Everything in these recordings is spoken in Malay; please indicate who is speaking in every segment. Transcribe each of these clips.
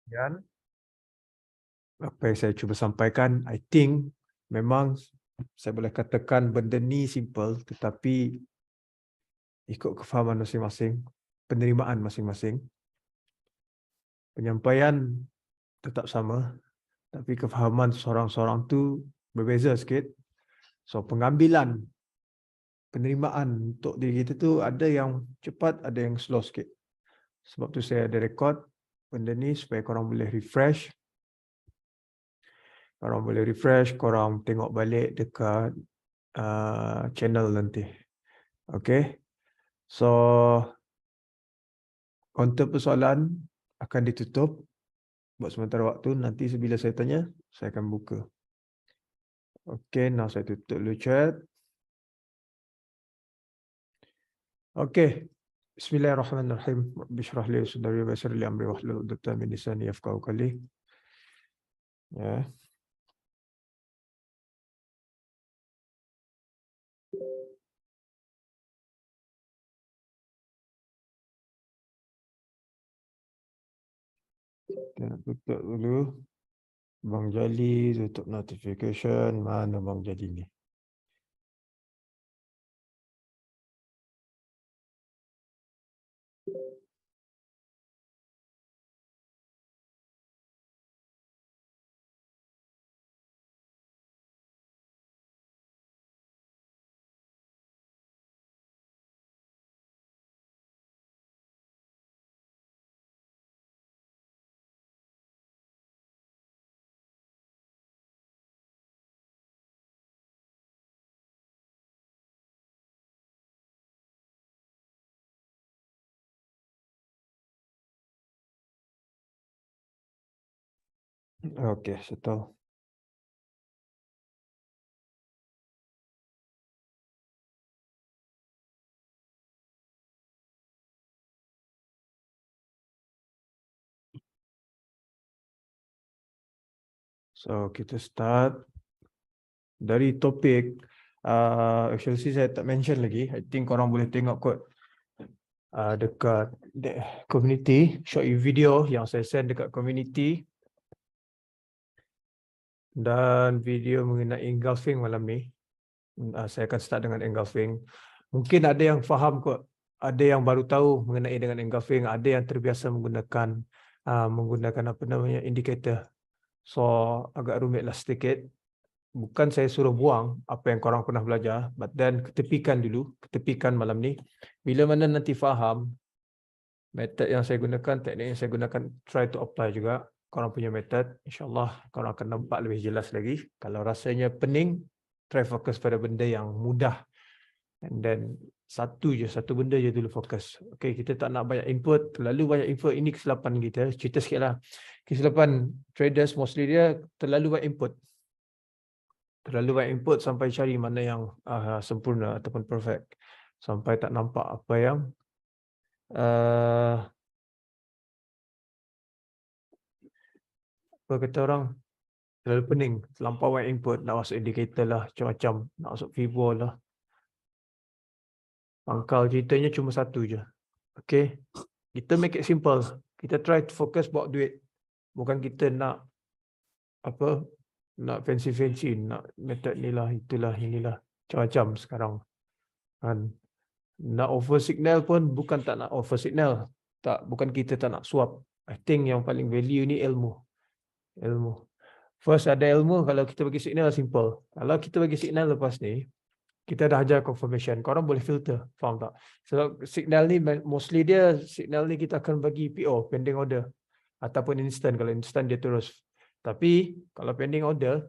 Speaker 1: Dan apa yang saya cuba sampaikan, I think memang saya boleh katakan benda ni simple, tetapi ikut kefahaman masing-masing, penerimaan masing-masing, penyampaian tetap sama, tapi kefahaman seorang-seorang tu berbeza sikit. So pengambilan, penerimaan untuk diri kita tu ada yang cepat, ada yang slow sikit. Sebab tu saya ada record benda ni supaya korang boleh refresh. Korang boleh refresh, korang tengok balik dekat channel nanti. Okay. So, kaunter persoalan akan ditutup buat sementara waktu. Nanti bila saya tanya, saya akan buka. Okay, now saya tutup dulu chat. Okay. Bismillahirrahmanirrahim. Bishrah li sadri wa yassir li amri wahlul 'uqdatam min lisani yafqahu qawli. Ya. Kita nak tutup dulu. Bang Jali tutup notification. Mana Bang Jali ni? Okay, saya tahu. So, kita start dari topik. Actually saya tak mention lagi. I think korang boleh tengok kot dekat community, short video yang saya send dekat community. Dan video mengenai engulfing malam ni. Saya akan start dengan engulfing. Mungkin ada yang faham kot. Ada yang baru tahu mengenai dengan engulfing. Ada yang terbiasa menggunakan apa namanya, indicator. So agak rumitlah sedikit. Bukan saya suruh buang apa yang korang pernah belajar, but then ketepikan dulu, ketepikan malam ni. Bila mana nanti faham metod yang saya gunakan, teknik yang saya gunakan, try to apply juga korang punya metod. InsyaAllah korang akan nampak lebih jelas lagi. Kalau rasanya pening, try fokus pada benda yang mudah. And then satu benda je dulu fokus. Okay, kita tak nak banyak input, terlalu banyak input. Ini kesilapan kita. Cerita sikit lah. Kesilapan traders mostly dia terlalu banyak input. Terlalu banyak input sampai cari mana yang sempurna ataupun perfect. Sampai tak nampak apa yang apa kata orang, terlalu pening, terlampau banyak input, nak masuk indicator lah, macam-macam, nak masuk Fibo lah. Pangkal ceritanya cuma satu je. Okay, kita make it simple. Kita try to focus buat duit. Bukan kita nak apa, nak fancy-fancy, nak method ni lah, itulah, inilah. Macam-macam sekarang. Kan? Nak offer signal pun bukan tak nak offer signal. Tak, bukan kita tak nak swap. I think yang paling value ni ilmu. Ilmu. First ada ilmu, kalau kita bagi signal simple. Kalau kita bagi signal lepas ni, kita dah ajar confirmation. Korang boleh filter. Faham tak? Sebab signal ni, mostly dia, signal ni kita akan bagi PO, pending order. Ataupun instant. Kalau instant dia terus. Tapi, kalau pending order,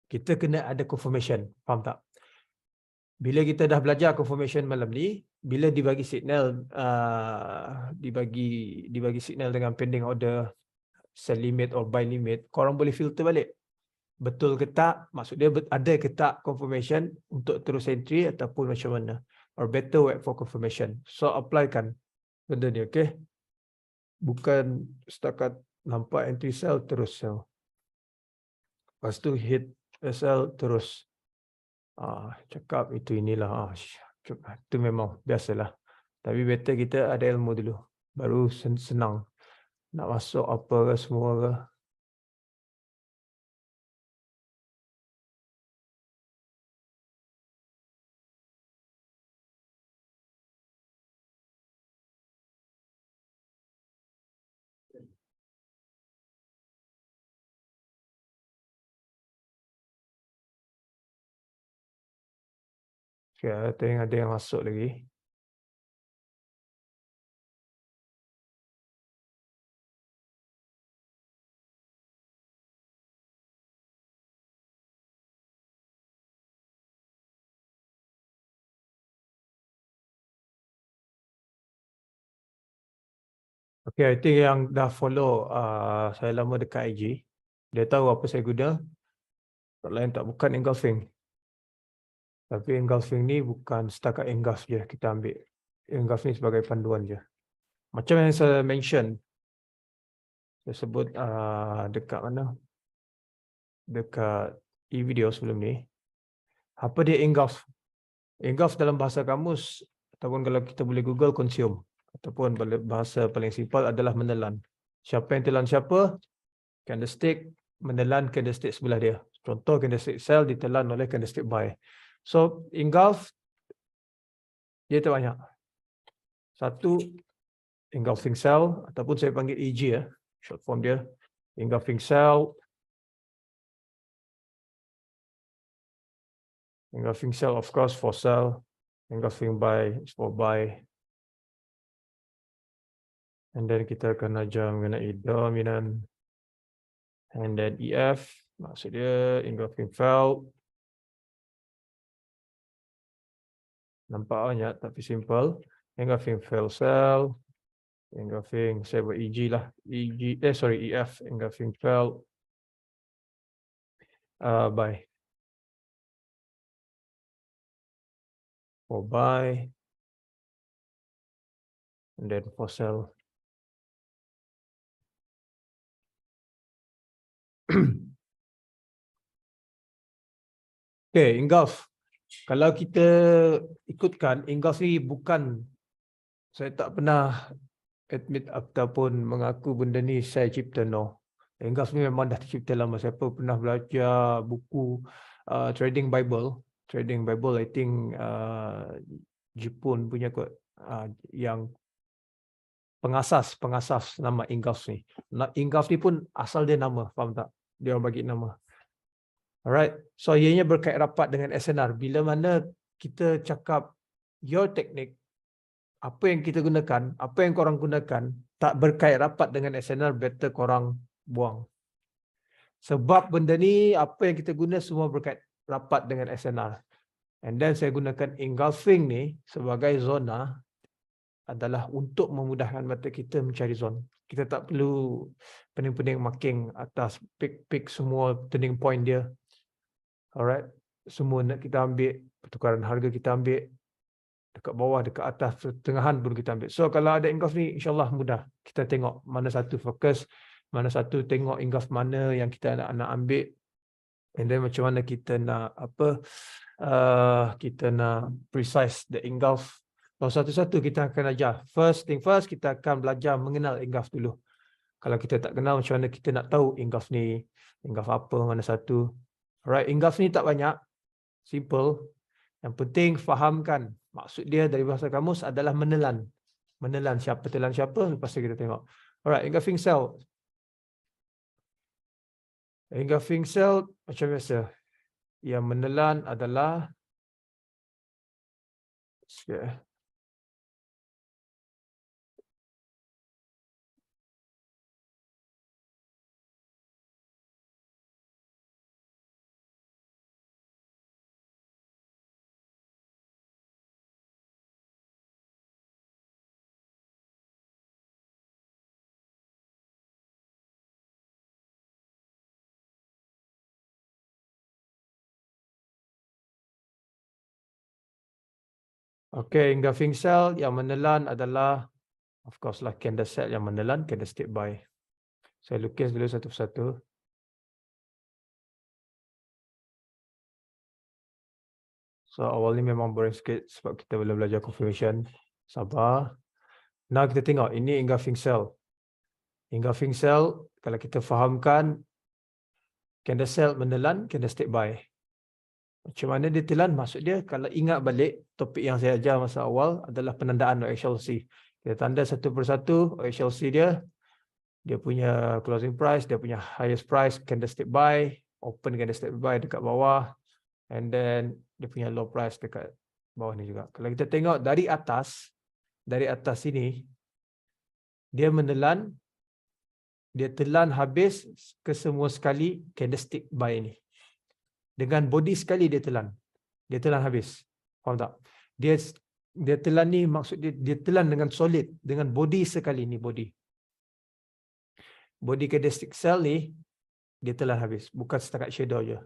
Speaker 1: kita kena ada confirmation. Faham tak? Bila kita dah belajar confirmation malam ni, bila dibagi signal, dibagi signal dengan pending order, sell limit or buy limit, korang boleh filter balik. Betul ke tak? Maksud dia ada ke tak confirmation untuk terus entry ataupun macam mana? Or better wait for confirmation. So applykan benda ni, okay? Bukan setakat nampak entry sell terus sell. Lepas tu hit sell terus cakap itu inilah. Itu memang biasalah. Tapi better kita ada ilmu dulu. Baru senang. Nak masuk apa ke semua ke. Okay, tengok ada yang masuk lagi. Okay, I think yang dah follow saya lama dekat IG, dia tahu apa saya guna. Tak lain tak bukan engulfing. Tapi engulfing ni bukan setakat engulf je kita ambil. Engulf ni sebagai panduan je. Macam yang saya mention, saya sebut dekat mana? Dekat e-video sebelum ni. Apa dia engulf? Engulf dalam bahasa kamus, ataupun kalau kita boleh Google, consume. Ataupun bahasa paling simpel adalah menelan. Siapa yang telan siapa? Candlestick menelan candlestick sebelah dia. Contoh candlestick sell ditelan oleh candlestick buy. So engulf dia terbanyak. Satu, engulfing sell ataupun saya panggil EG ya, short form dia. Engulfing sell. Engulfing sell of course for sell. Engulfing buy is for buy. And then kita akan ajar mengenai dominant. And then EF, maksud dia engulfing fell. Nampak banyak tapi simple. Engulfing fell sell. Engulfing saya buat EG lah. EF, engulfing fell buy. For buy. And then for sell. Okay, engulf. Kalau kita ikutkan, engulf ni bukan, saya tak pernah admit ataupun mengaku benda ni saya cipta, no. Engulf ni memang dah tercipta lama. Siapa pernah belajar buku Trading Bible, I think Jepun punya kot, yang pengasas nama engulf ni. Engulf ni pun asal dia nama, faham tak? Dia orang bagi nama. Alright, so ianya berkait rapat dengan SNR. Bila mana kita cakap your technique, apa yang kita gunakan, apa yang korang gunakan, tak berkait rapat dengan SNR, better korang buang. Sebab benda ni, apa yang kita guna semua berkait rapat dengan SNR. And then saya gunakan engulfing ni sebagai zona adalah untuk memudahkan mata kita mencari zone. Kita tak perlu pening-pening marking atas pick semua turning point dia. Alright, semua nak kita ambil, pertukaran harga kita ambil, dekat bawah, dekat atas, pertengahan pun kita ambil. So kalau ada engulf ni, insyaAllah mudah. Kita tengok mana satu fokus, mana satu tengok engulf mana yang kita nak ambil. And then macam mana kita nak kita nak precise the engulf. So satu-satu kita akan ajar. First thing first, kita akan belajar mengenal engulf dulu. Kalau kita tak kenal, macam mana kita nak tahu engulf ni, engulf apa, mana satu. Alright, engulf ni tak banyak. Simple. Yang penting fahamkan maksud dia dari bahasa kamus adalah menelan. Menelan siapa telan siapa, lepas tu kita tengok. Alright, engulfing sell. Engulfing sell macam biasa. Yang menelan adalah okay, engulfing sell yang menelan adalah of course lah candle set yang menelan, candlestick buy. Saya lukis dulu satu persatu. So awal ni memang boring sikit sebab kita belum belajar confirmation. Sabar. Now kita tengok ini engulfing sell. Engulfing sell, kalau kita fahamkan, candle sell menelan, candlestick buy. Macam mana dia telan? Maksud dia, kalau ingat balik, topik yang saya ajar masa awal adalah penandaan OHLC. Kita tanda satu persatu OHLC dia punya closing price, dia punya highest price, candlestick buy, open candlestick buy dekat bawah, and then dia punya low price dekat bawah ni juga. Kalau kita tengok dari atas sini, dia menelan, dia telan habis kesemua sekali candlestick buy ni. Dengan body sekali dia telan habis. Faham tak? Dia telan ni maksud dia telan dengan solid, dengan body sekali ni body candlestick sell ni dia telan habis, bukan setakat shadow je.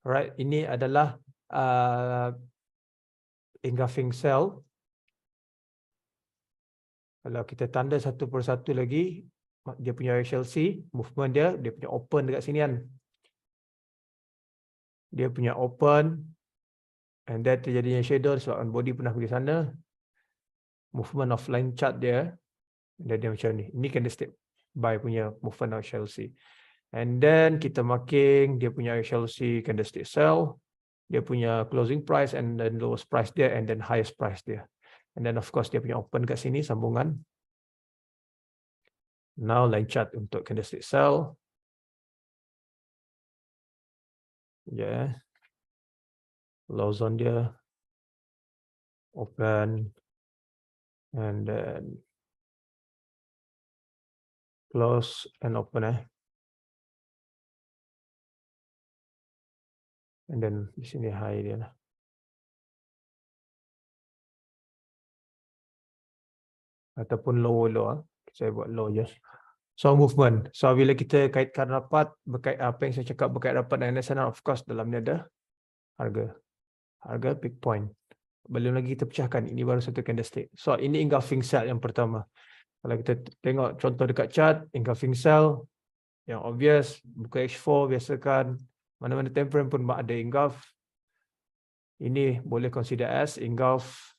Speaker 1: Alright, ini adalah engulfing sell. Kalau kita tanda satu persatu lagi, dia punya HLC, movement dia punya open dekat sini kan. Dia punya open, and then terjadinya shadow sebabkan body pernah pergi sana. Movement of line chart dia macam ni. Ini candlestick buy punya movement of HLC. And then kita marking dia punya HLC candlestick sell, dia punya closing price, and then lowest price dia, and then highest price dia. And then of course dia punya open kat sini, sambungan. Now line chart untuk candlestick sell. Yeah. Low zone dia. Open. And then close and open And then di sini high dia lah. Ataupun low. Saya buat low je. So movement. So bila kita kaitkan rapat, berkait apa yang saya cakap berkait rapat dengan SNR, of course dalamnya ada harga peak point. Belum lagi kita pecahkan, ini baru satu candlestick. So ini engulfing sell yang pertama. Kalau kita tengok contoh dekat chart, engulfing sell yang obvious, buka H4 biasakan, mana-mana time frame pun ada engulf. Ini boleh consider as engulf.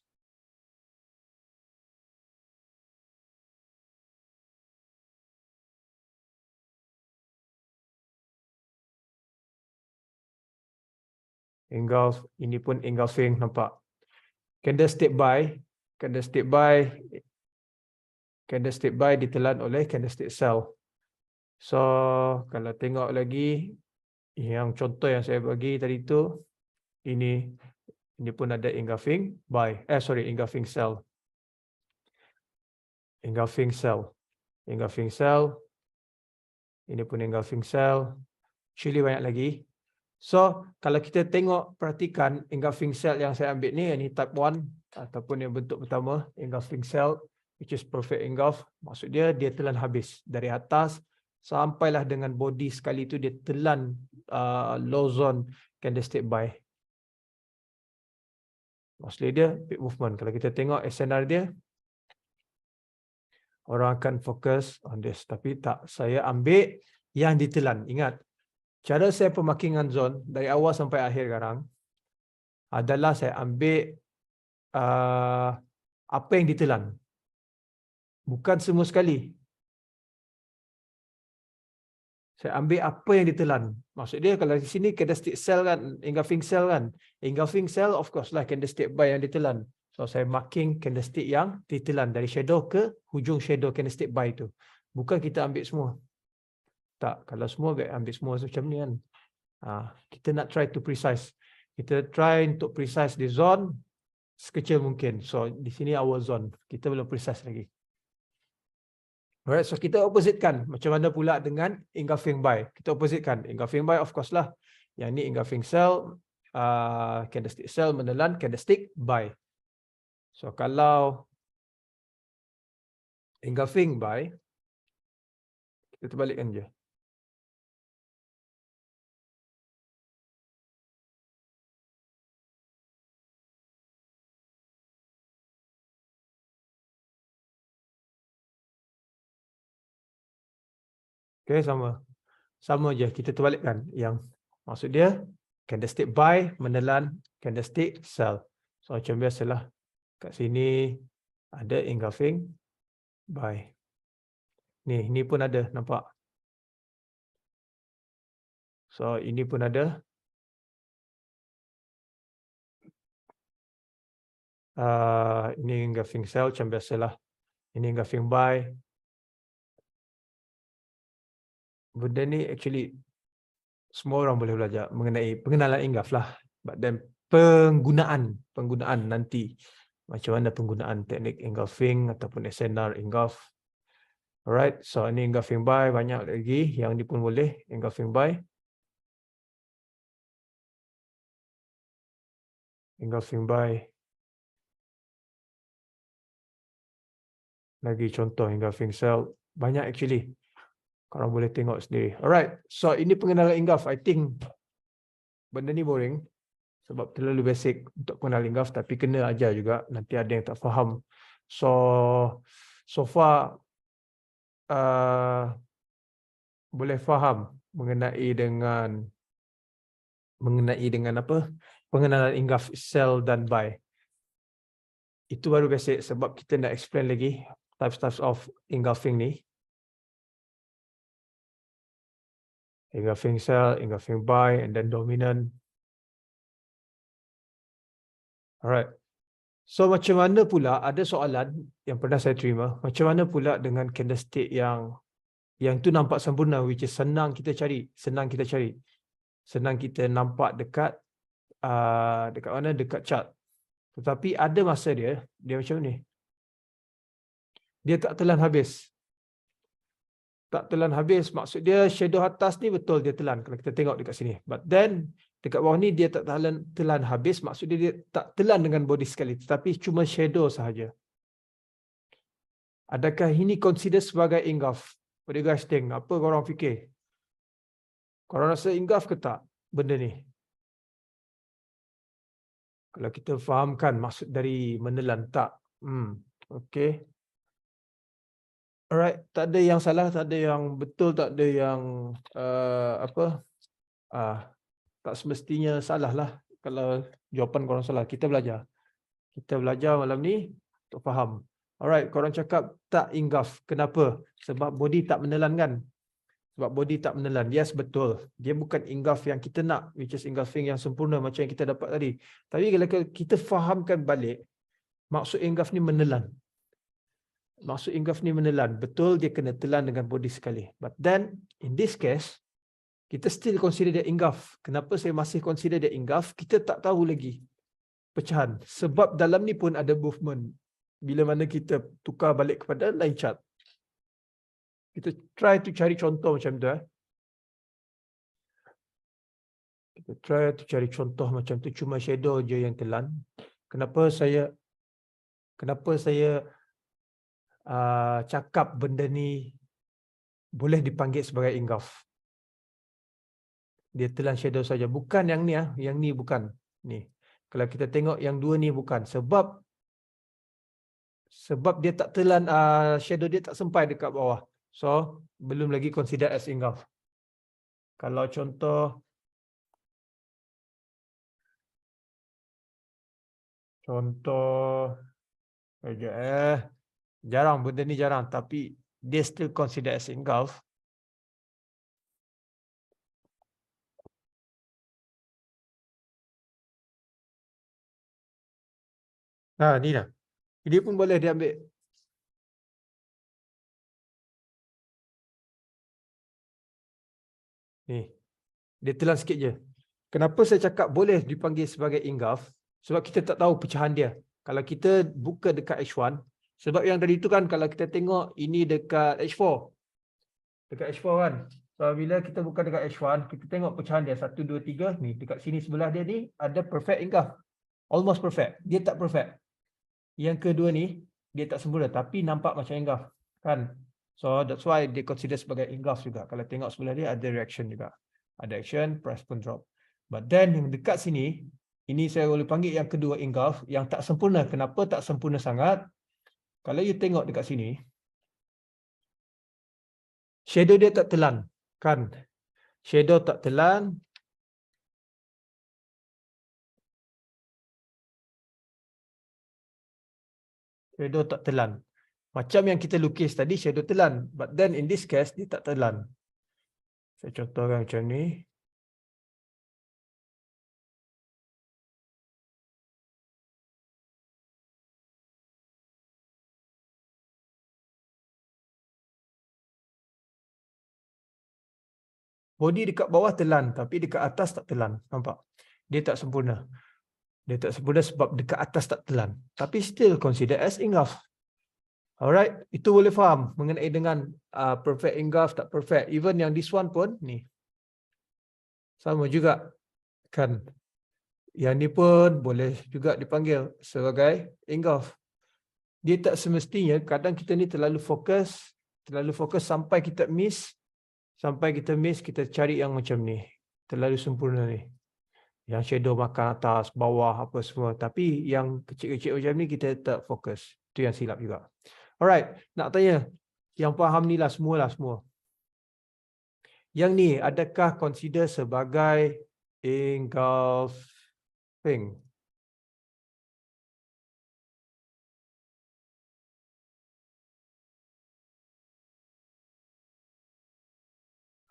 Speaker 1: Engulf, ini pun engulfing, nampak. Candlestick buy ditelan oleh candlestick sell. So kalau tengok lagi yang contoh yang saya bagi tadi tu, ini pun ada engulfing buy. Engulfing sell. Engulfing sell. Ini pun engulfing sell. Actually banyak lagi. So, kalau kita tengok, perhatikan engulfing sell yang saya ambil ni, ini type 1 ataupun yang bentuk pertama, engulfing sell, which is perfect engulf. Maksud dia telan habis dari atas sampailah dengan body sekali tu dia telan low zone candlestick buy. Maksudnya dia big movement. Kalau kita tengok SNR dia, orang akan fokus on this. Tapi tak, saya ambil yang ditelan. Ingat, cara saya pemakingan zone dari awal sampai akhir sekarang adalah saya ambil apa yang ditelan. Bukan semua sekali. Saya ambil apa yang ditelan. Maksud dia kalau di sini candlestick sell kan, engulfing sell kan. Engulfing sell of course lah candlestick buy yang ditelan. So saya marking candlestick yang ditelan dari shadow ke hujung shadow candlestick buy tu. Bukan kita ambil semua. Tak, kalau semua ambil semua macam ni kan. Kita nak try to precise. Kita try untuk precise di zone sekecil mungkin. So di sini our zone. Kita belum precise lagi. Alright, so kita oppositekan. Macam mana pula dengan engulfing buy? Kita oppositekan. Engulfing buy of course lah. Yang ni engulfing sell, candlestick sell menelan candlestick buy. So kalau engulfing buy, kita terbalikkan je. Okay, sama je, kita terbalikkan. Yang maksud dia candlestick buy menelan candlestick sell. So macam biasalah, kat sini ada engulfing buy. Ni, ini pun ada, nampak? So, ini pun ada. Ini engulfing cell macam biasalah. Ini engulfing by. Benda ni actually semua orang boleh belajar mengenai pengenalan engulf lah. But then penggunaan nanti. Macam mana penggunaan teknik engulfing ataupun SNR engulf. Alright, so ini engulfing by, banyak lagi yang ni pun boleh engulfing by. Engulfing by. Lagi contoh engulfing cell. Banyak actually. Korang boleh tengok sendiri. Alright, so ini pengenalan engulf. I think benda ni boring. Sebab terlalu basic untuk pengenalan engulf. Tapi kena ajar juga. Nanti ada yang tak faham. So far, boleh faham mengenai dengan apa? Pengenalan engulf cell dan by. Itu baru basic sebab kita nak explain lagi types of engulfing ni. Engulfing cell, engulfing by, and then dominant. Alright. So macam mana pula, ada soalan yang pernah saya terima, macam mana pula dengan candlestick yang tu nampak sempurna, which is senang kita cari. Senang kita nampak dekat mana? Dekat chart. Tetapi ada masa dia macam ni. Dia tak telan habis. Tak telan habis, maksud dia shadow atas ni betul dia telan kalau kita tengok dekat sini. But then dekat bawah ni dia tak telan habis, maksud dia tak telan dengan body sekali, tetapi cuma shadow sahaja. Adakah ini consider sebagai engulf? What do you guys think? Apa korang fikir? Korang rasa engulf ke tak benda ni? Kalau kita fahamkan maksud dari menelan tak. Okay. Alright, tak ada yang salah, tak ada yang betul, tak ada yang tak semestinya salah lah. Kalau jawapan korang salah, kita belajar. Kita belajar malam ni untuk faham. Alright, korang cakap tak engulf. Kenapa? Sebab body tak menelan kan? Sebab body tak menelan. Yes, betul. Dia bukan engulf yang kita nak, which is engulfing yang sempurna macam yang kita dapat tadi. Tapi kalau kita fahamkan balik, maksud engulf ni menelan. Maksud engulf ni menelan. Betul, dia kena telan dengan body sekali. But then, in this case, kita still consider dia engulf. Kenapa saya masih consider dia engulf? Kita tak tahu lagi pecahan. Sebab dalam ni pun ada movement. Bila mana kita tukar balik kepada line chart. Kita try to cari contoh macam tu. Kita try to cari contoh macam tu. Cuma shadow je yang telan. Kenapa saya cakap benda ni boleh dipanggil sebagai engulf. Dia telan shadow saja. Bukan yang ni. Yang ni bukan. Ni. Kalau kita tengok yang dua ni bukan. Sebab dia tak telan, shadow dia tak sampai dekat bawah. So, belum lagi consider as engulf. Kalau contoh jarang, benda ni jarang. Tapi dia still consider as engulf. Ni dah. Dia pun boleh diambil. Ni. Dia telan sikit je. Kenapa saya cakap boleh dipanggil sebagai engulf? Sebab kita tak tahu pecahan dia. Kalau kita buka dekat H1, sebab yang tadi tu kan kalau kita tengok ini dekat H4. Dekat H4 kan. So bila kita buka dekat H1, kita tengok pecahan dia 1, 2, 3 ni. Dekat sini sebelah dia ni ada perfect engulf. Almost perfect. Dia tak perfect. Yang kedua ni dia tak sempurna tapi nampak macam engulf kan. So that's why dia consider sebagai engulf juga. Kalau tengok sebelah dia ada reaction juga. Ada action, price pun drop. But then yang dekat sini, ini saya boleh panggil yang kedua engulf, yang tak sempurna. Kenapa tak sempurna sangat? Kalau you tengok dekat sini, shadow dia tak telan kan. Shadow tak telan. Shadow tak telan. Macam yang kita lukis tadi, shadow telan. But then in this case, dia tak telan. Saya contohkan macam ni. Body dekat bawah telan, tapi dekat atas tak telan. Nampak? Dia tak sempurna. Dia tak sempurna sebab dekat atas tak telan. Tapi still consider as engulf. Alright, itu boleh faham mengenai dengan perfect engulf, tak perfect. Even yang this one pun, ni. Sama juga. Kan? Yang ni pun boleh juga dipanggil sebagai engulf. Dia tak semestinya, kadang kita ni terlalu fokus sampai kita miss. Sampai kita miss, kita cari yang macam ni. Terlalu sempurna ni. Yang shadow makan atas, bawah, apa semua. Tapi yang kecil-kecil macam ni, kita tak fokus. Itu yang silap juga. Alright, nak tanya. Yang faham ni lah semua. Yang ni, adakah consider sebagai engulfing?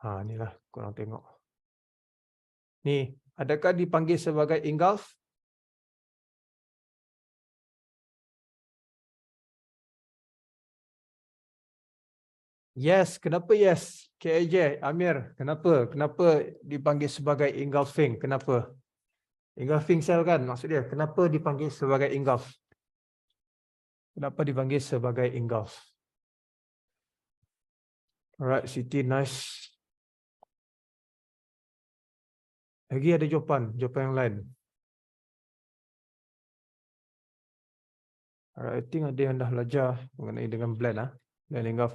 Speaker 1: Inilah korang tengok. Ni, adakah dipanggil sebagai engulf? Yes, kenapa yes? KAJ, Amir, kenapa? Kenapa dipanggil sebagai engulfing? Kenapa? Engulfing cell kan maksud dia. Kenapa dipanggil sebagai engulf? Kenapa dipanggil sebagai engulf? Alright, Siti, nice. Lagi ada jawapan yang lain. Alright, I think ada yang dah belajar mengenai dengan blend blend engulf.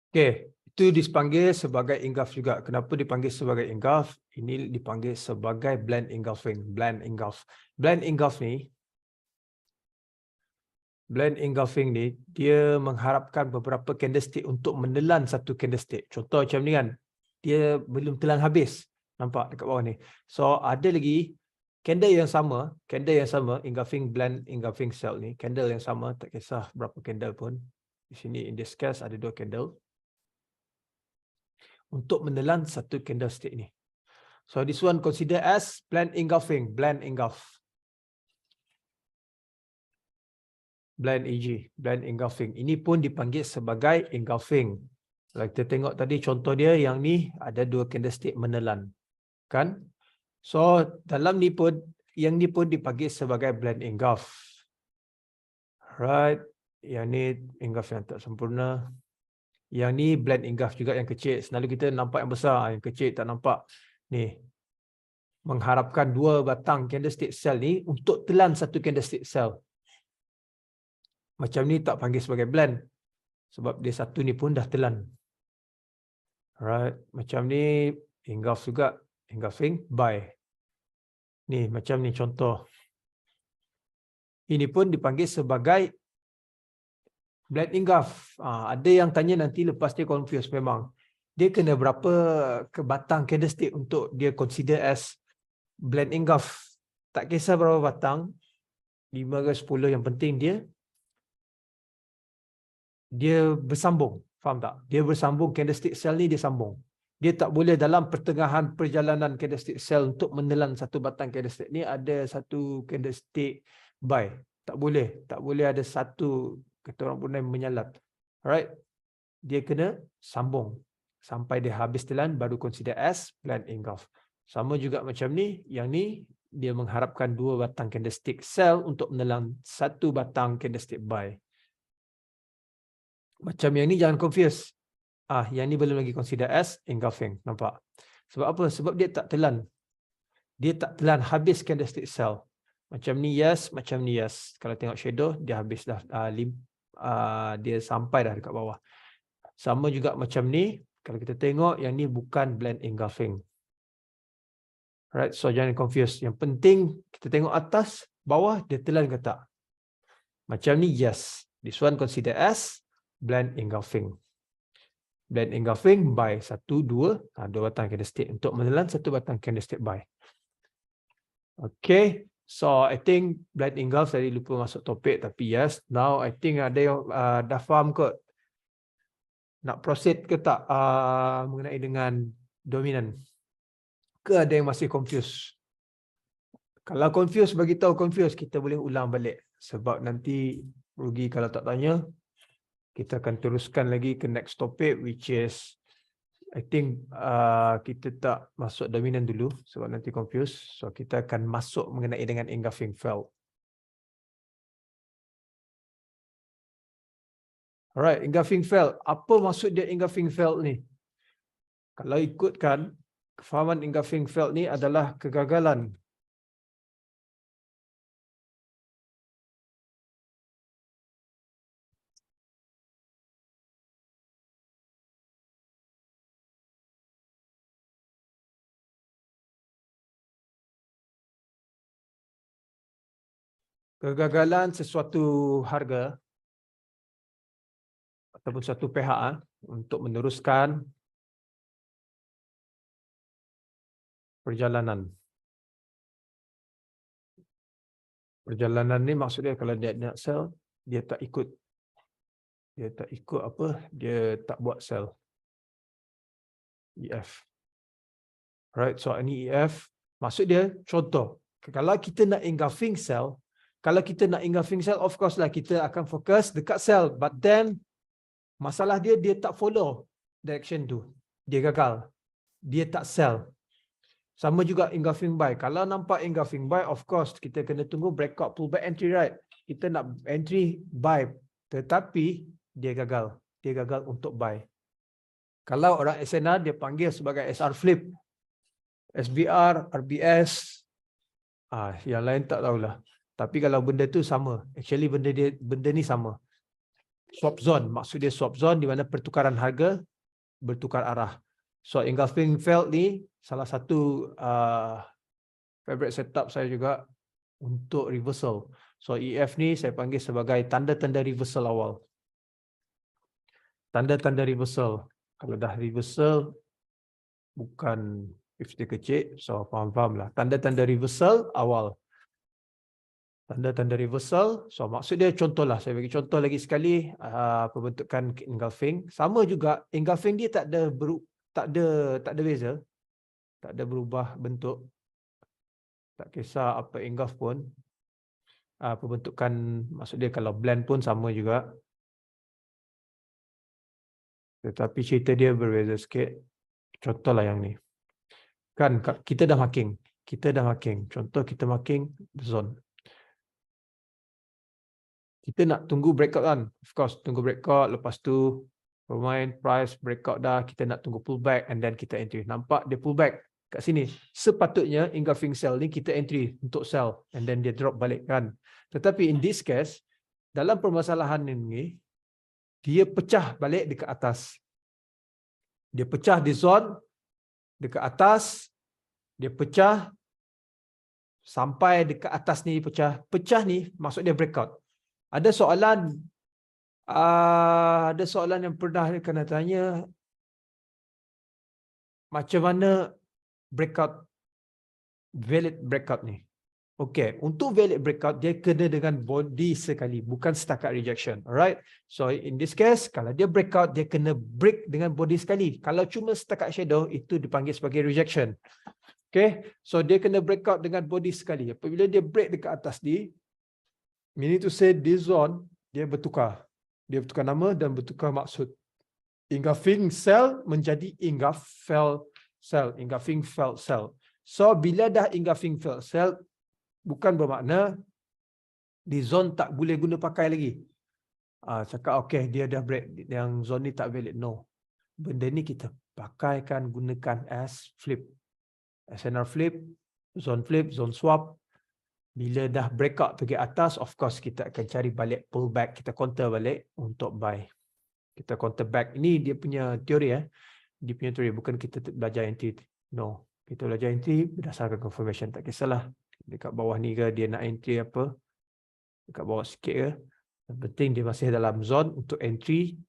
Speaker 1: Okey, itu dipanggil sebagai engulf juga. Kenapa dipanggil sebagai engulf? Ini dipanggil sebagai blend engulfing, blend engulf. Blend engulf ni, blend engulfing ni, dia mengharapkan beberapa candlestick untuk menelan satu candlestick. Contoh macam ni kan, dia belum telan habis. Nampak dekat bawah ni. So, ada lagi candle yang sama, engulfing, blend engulfing cell ni, candle yang sama, tak kisah berapa candle pun. Di sini, in this case, ada 2 candle. Untuk menelan satu candlestick ni. So, this one consider as blend engulfing, blend engulf. Blend EG, blend engulfing. Ini pun dipanggil sebagai engulfing. Kalau kita tengok tadi contoh dia, yang ni ada 2 candlestick menelan. Kan? So, dalam ni pun, yang ni pun dipanggil sebagai blend engulf. Right. Yang ni engulf yang tak sempurna. Yang ni blend engulf juga yang kecil. Selalu kita nampak yang besar, yang kecil tak nampak. Ni. Mengharapkan 2 batang candlestick cell ni untuk telan satu candlestick cell. Macam ni tak panggil sebagai blend. Sebab dia satu ni pun dah telan. Alright. Macam ni engulf juga. Engulfing by. Ni macam ni contoh. Ini pun dipanggil sebagai blend engulf. Ada yang tanya nanti lepas dia confuse memang. Dia kena berapa ke batang candlestick untuk dia consider as blend engulf. Tak kisah berapa batang. 5 ke 10, yang penting dia bersambung. Faham tak? Dia bersambung, candlestick cell ni dia sambung. Dia tak boleh dalam pertengahan perjalanan candlestick cell untuk menelan satu batang candlestick. Ni ada satu candlestick buy. Tak boleh. Tak boleh ada satu, kata orang Brunei, menyalat. Alright? Dia kena sambung. Sampai dia habis telan, baru consider as blend engulf. Sama juga macam ni. Yang ni, dia mengharapkan 2 batang candlestick cell untuk menelan satu batang candlestick buy. Macam yang ni jangan confuse. Yang ni belum lagi consider as engulfing. Nampak? Sebab apa? Sebab dia tak telan. Dia tak telan habis candlestick cell. Macam ni yes, macam ni yes. Kalau tengok shadow, dia habis dah. Dia sampai dah dekat bawah. Sama juga macam ni. Kalau kita tengok, yang ni bukan blend engulfing. Right? So jangan confuse. Yang penting kita tengok atas, bawah, dia telan ke tak. Macam ni yes. This one consider as blend engulfing. Blend engulfing buy 1, 2, 2 batang candlestick untuk menelan 1 batang candlestick buy. Okay, so I think blend engulf tadi lupa masuk topik, tapi yes, now I think ada yang dah faham kot. Nak proceed ke tak mengenai dengan dominan? Ke ada yang masih confused? Kalau confused, bagi tahu confused, kita boleh ulang balik. Sebab nanti rugi kalau tak tanya. Kita akan teruskan lagi ke next topic, which is I think kita tak masuk dominan dulu sebab nanti confused. So kita akan masuk mengenai dengan engulfing felt. Alright, engulfing felt. Apa maksud dia engulfing felt ni? Kalau ikutkan kefahaman engulfing felt ni adalah kegagalan. Kegagalan sesuatu harga ataupun suatu pihak untuk meneruskan perjalanan. Perjalanan ni maksudnya kalau dia nak sell, dia tak ikut. Dia tak ikut apa? Dia tak buat sell. EF. Right, so ini EF. Maksud dia, contoh, kalau kita nak engulfing sell, of course lah kita akan fokus dekat sell. But then, masalah dia tak follow direction tu. Dia gagal. Dia tak sell. Sama juga engulfing buy. Kalau nampak engulfing buy, of course, kita kena tunggu breakout, pullback entry, right? Kita nak entry buy. Tetapi, dia gagal. Dia gagal untuk buy. Kalau orang SNR, dia panggil sebagai SR flip. SBR, RBS, yang lain tak tahulah. Tapi kalau benda tu sama. Actually benda ni sama. Swap zone. Maksud dia swap zone di mana pertukaran harga bertukar arah. So engulfing felt ni salah satu favorite setup saya juga untuk reversal. So EF ni saya panggil sebagai tanda-tanda reversal awal. Tanda-tanda reversal. Kalau dah reversal bukan 50 kecil, so faham-faham lah. Tanda-tanda reversal awal. Tanda-tanda reversal, so maksud dia contohlah, saya bagi contoh lagi sekali, pembentukan engulfing. Sama juga, engulfing dia tak ada beza, tak ada berubah bentuk. Tak kisah apa engulf pun. Pembentukan, maksud dia kalau blend pun sama juga. Tetapi cerita dia berbeza sikit. Contohlah yang ni. Kan kita dah marking. Contoh kita marking zone. Kita nak tunggu breakout kan. Of course, tunggu breakout. Lepas tu, pemain price breakout dah. Kita nak tunggu pullback and then kita entry. Nampak dia pullback kat sini. Sepatutnya engulfing sell ni kita entry untuk sell. And then dia drop balik kan. Tetapi in this case, dalam permasalahan ini, dia pecah balik dekat atas. Dia pecah di zone dekat atas. Dia pecah sampai dekat atas ni pecah. Pecah ni maksud dia breakout. Ada soalan yang pernah kena tanya, macam mana breakout, valid breakout ni? Okey, untuk valid breakout dia kena dengan body sekali, bukan setakat rejection. Alright. So in this case, kalau dia breakout dia kena break dengan body sekali. Kalau cuma setakat shadow itu dipanggil sebagai rejection. Okay, so dia kena breakout dengan body sekali. Apabila dia break dekat atas ni, meaning to say this zone dia bertukar. Dia bertukar nama dan bertukar maksud. Engulfing cell menjadi engulfing cell, engulfing felt cell. So bila dah engulfing felt cell, bukan bermakna di zone tak boleh guna pakai lagi. Cakap okey dia dah break, yang zone ni tak valid. No. Benda ni kita pakaikan, gunakan as flip. SNR flip, zone swap. Bila dah breakout pergi atas, of course kita akan cari balik pullback, kita counter balik untuk buy. Kita counter back. Ini dia punya teori Dia punya teori, bukan kita belajar entry. No, kita belajar entry berdasarkan confirmation, tak kisahlah. Dekat bawah ni ke dia nak entry apa? Dekat bawah sikit ke? Yang penting dia masih dalam zone untuk entry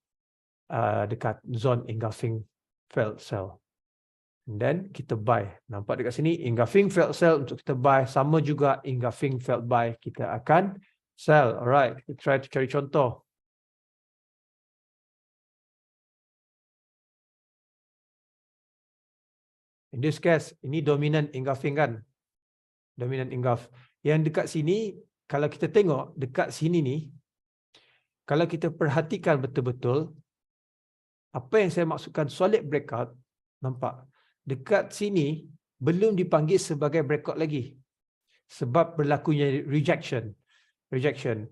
Speaker 1: dekat zone engulfing failed cell. And then kita buy. Nampak dekat sini engulfing failed cell untuk kita buy, sama juga engulfing failed buy kita akan sell. Alright, kita try to cari contoh. In this case, ini dominant engulfing kan? Dominant engulf. Yang dekat sini, kalau kita tengok dekat sini ni, kalau kita perhatikan betul-betul, apa yang saya maksudkan solid breakout, nampak? Dekat sini, belum dipanggil sebagai breakout lagi. Sebab berlakunya rejection. Rejection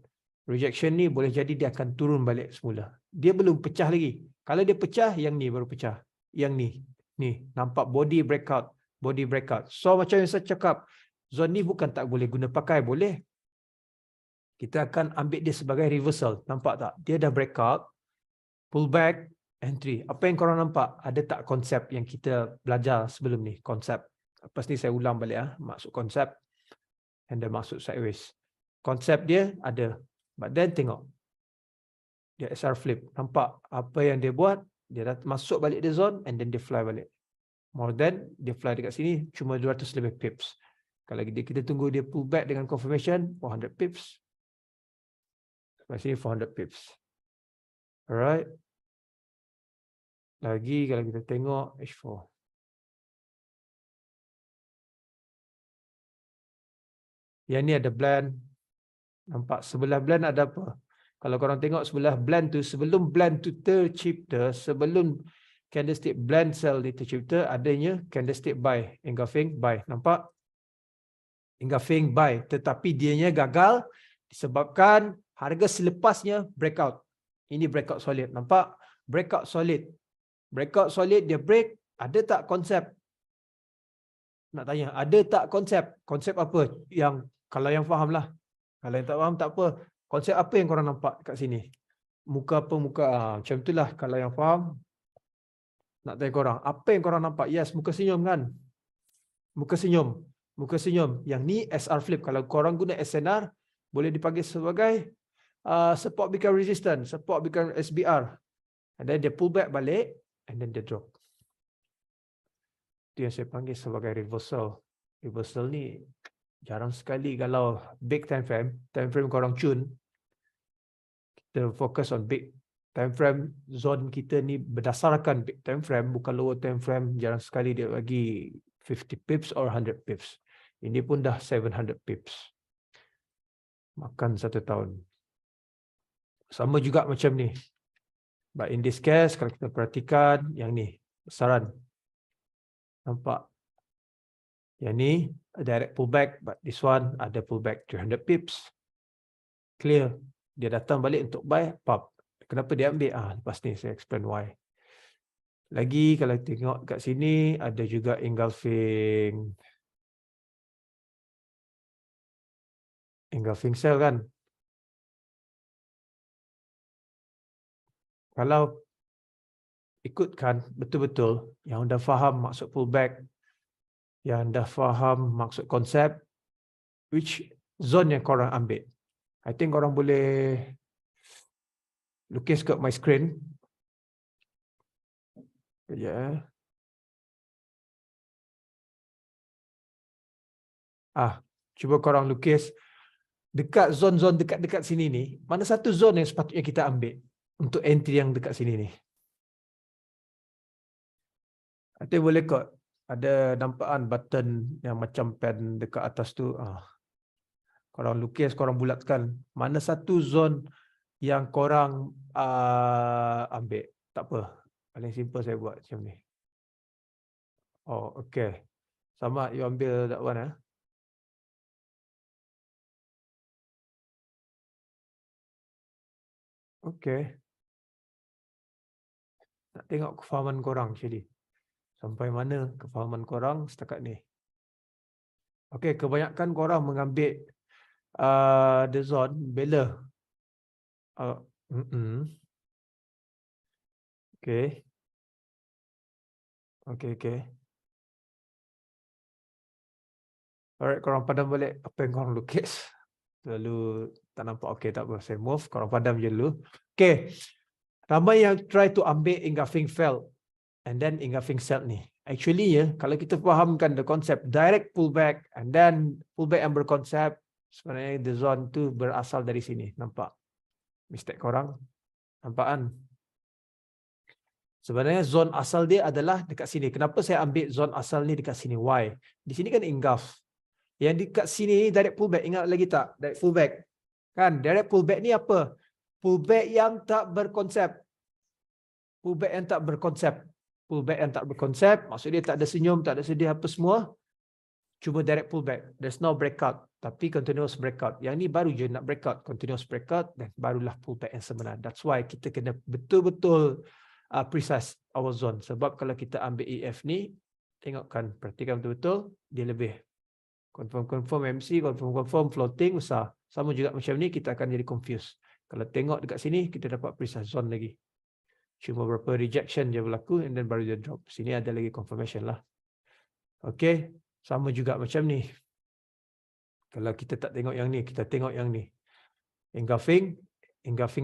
Speaker 1: ni boleh jadi dia akan turun balik semula. Dia belum pecah lagi. Kalau dia pecah, yang ni baru pecah. Yang ni. Ni, nampak body breakout. Body breakout. So macam yang saya cakap, zone ni bukan tak boleh guna pakai. Boleh. Kita akan ambil dia sebagai reversal. Nampak tak? Dia dah breakout. Pullback. Entry. Apa yang korang nampak? Ada tak konsep yang kita belajar sebelum ni? Konsep. Lepas ni saya ulang balik. Maksud konsep. And then masuk sideways. Konsep dia ada. But then tengok. Dia SR flip. Nampak apa yang dia buat? Dia dah masuk balik the zone and then dia fly balik. More than dia fly dekat sini cuma 200 lebih pips. Kalau kita tunggu dia pull back dengan confirmation 400 pips. Sampai sini 400 pips. Alright. Lagi kalau kita tengok H4. Yang ni ada blend. Nampak sebelah blend ada apa? Kalau korang tengok sebelah blend tu, sebelum blend tu tercipta, sebelum candlestick blend sell ni tercipta, adanya candlestick buy, engulfing buy. Nampak? Engulfing buy. Tetapi dianya gagal disebabkan harga selepasnya breakout. Ini breakout solid. Nampak? Breakout solid. Breakout solid dia break. Ada tak konsep? Nak tanya, ada tak konsep? Konsep apa? Yang kalau yang faham lah. Kalau yang tak faham tak apa. Konsep apa yang korang nampak kat sini? Muka apa muka? Macam itulah kalau yang faham. Nak tanya korang, apa yang korang nampak? Yes, muka senyum kan? Muka senyum. Muka senyum. Yang ni SR flip. Kalau korang guna SNR, boleh dipanggil sebagai support become resistance. Support become SBR. And then dia pull back balik. And then dia drop. Itu yang saya panggil sebagai reversal. Reversal ni jarang sekali kalau big time frame korang cun. Kita fokus on big time frame. Zone kita ni berdasarkan big time frame, bukan lower time frame. Jarang sekali dia bagi 50 pips or 100 pips. Ini pun dah 700 pips. Makan 1 tahun. Sama juga macam ni. But in this case, kalau kita perhatikan, yang ni, besaran. Nampak? Yang ni, direct pullback, but this one ada pullback 300 pips. Clear. Dia datang balik untuk buy, pop. Kenapa dia ambil? Lepas ni saya explain why. Lagi kalau tengok kat sini, ada juga engulfing sell kan. Kalau ikutkan betul-betul, yang dah faham maksud pullback, yang dah faham maksud konsep, which zone yang korang ambil. I think korang boleh lukis kat my screen. Ya. Cuba korang lukis dekat zone-zone dekat-dekat sini ni, mana satu zone yang sepatutnya kita ambil untuk entry yang dekat sini ni. Nanti boleh kot ada nampak button yang macam pen dekat atas tu. Korang lukis, korang bulatkan mana satu zone yang korang ambil. Tak apa. Paling simple saya buat macam ni. Okay. Sama, you ambil that one. Okay. Nak tengok kefahaman korang actually. Sampai mana kefahaman korang setakat ni. Okay, kebanyakan korang mengambil the zone bila. Okay. Okay. Alright, korang padam balik apa yang korang lukis. Lalu tak nampak. Okay, tak apa. Saya move. Korang padam je dulu. Okay. Ramai yang try to ambil engulfing fault and then engulfing cell ni. Actually ya, kalau kita fahamkan the concept direct pullback and then pullback yang berkonsep, sebenarnya the zone tu berasal dari sini. Nampak? Mistake korang? Nampak kan? Sebenarnya zone asal dia adalah dekat sini. Kenapa saya ambil zone asal ni dekat sini? Why? Di sini kan engulf. Yang dekat sini direct pullback. Ingat lagi tak? Direct pullback. Kan? Direct pullback ni apa? Pullback yang tak berkonsep. Pullback yang tak berkonsep. Pullback yang tak berkonsep. Maksud dia tak ada senyum, tak ada sedih apa semua. Cuma direct pullback. There's no breakout. Tapi continuous breakout. Yang ni baru je nak breakout. Continuous breakout. Dan barulah pullback yang sebenar. That's why kita kena betul-betul precise our zone. Sebab kalau kita ambil EF ni, tengokkan, perhatikan betul-betul, dia lebih confirm MC, confirm floating besar. Sama juga macam ni, kita akan jadi confused. Kalau tengok dekat sini, kita dapat precise zone lagi. Cuma berapa rejection je berlaku, and then baru dia drop. Sini ada lagi confirmation lah. Okay, sama juga macam ni. Kalau kita tak tengok yang ni, kita tengok yang ni. Engulfing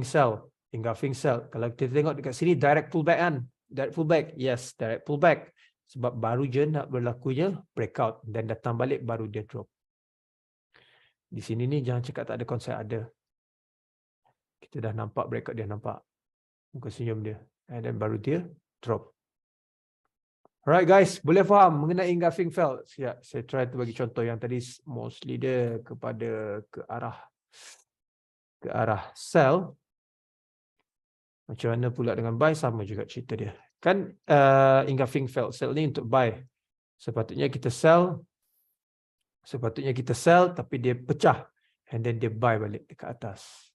Speaker 1: cell. Engulfing cell. Kalau kita tengok dekat sini, direct pullback kan? Direct pullback. Yes, direct pullback. Sebab baru je nak berlakunya breakout. Dan datang balik, baru dia drop. Di sini ni, jangan cakap tak ada konsep, ada. Kita dah nampak breakout dia, nampak. Muka senyum dia. And then baru dia drop. Alright guys, boleh faham mengenai engulfing fault? Ya, saya try tu bagi contoh yang tadi mostly dia ke arah sell. Macam mana pula dengan buy, sama juga cerita dia. Kan engulfing fault, sell ni untuk buy. Sepatutnya kita sell tapi dia pecah and then dia buy balik dekat atas.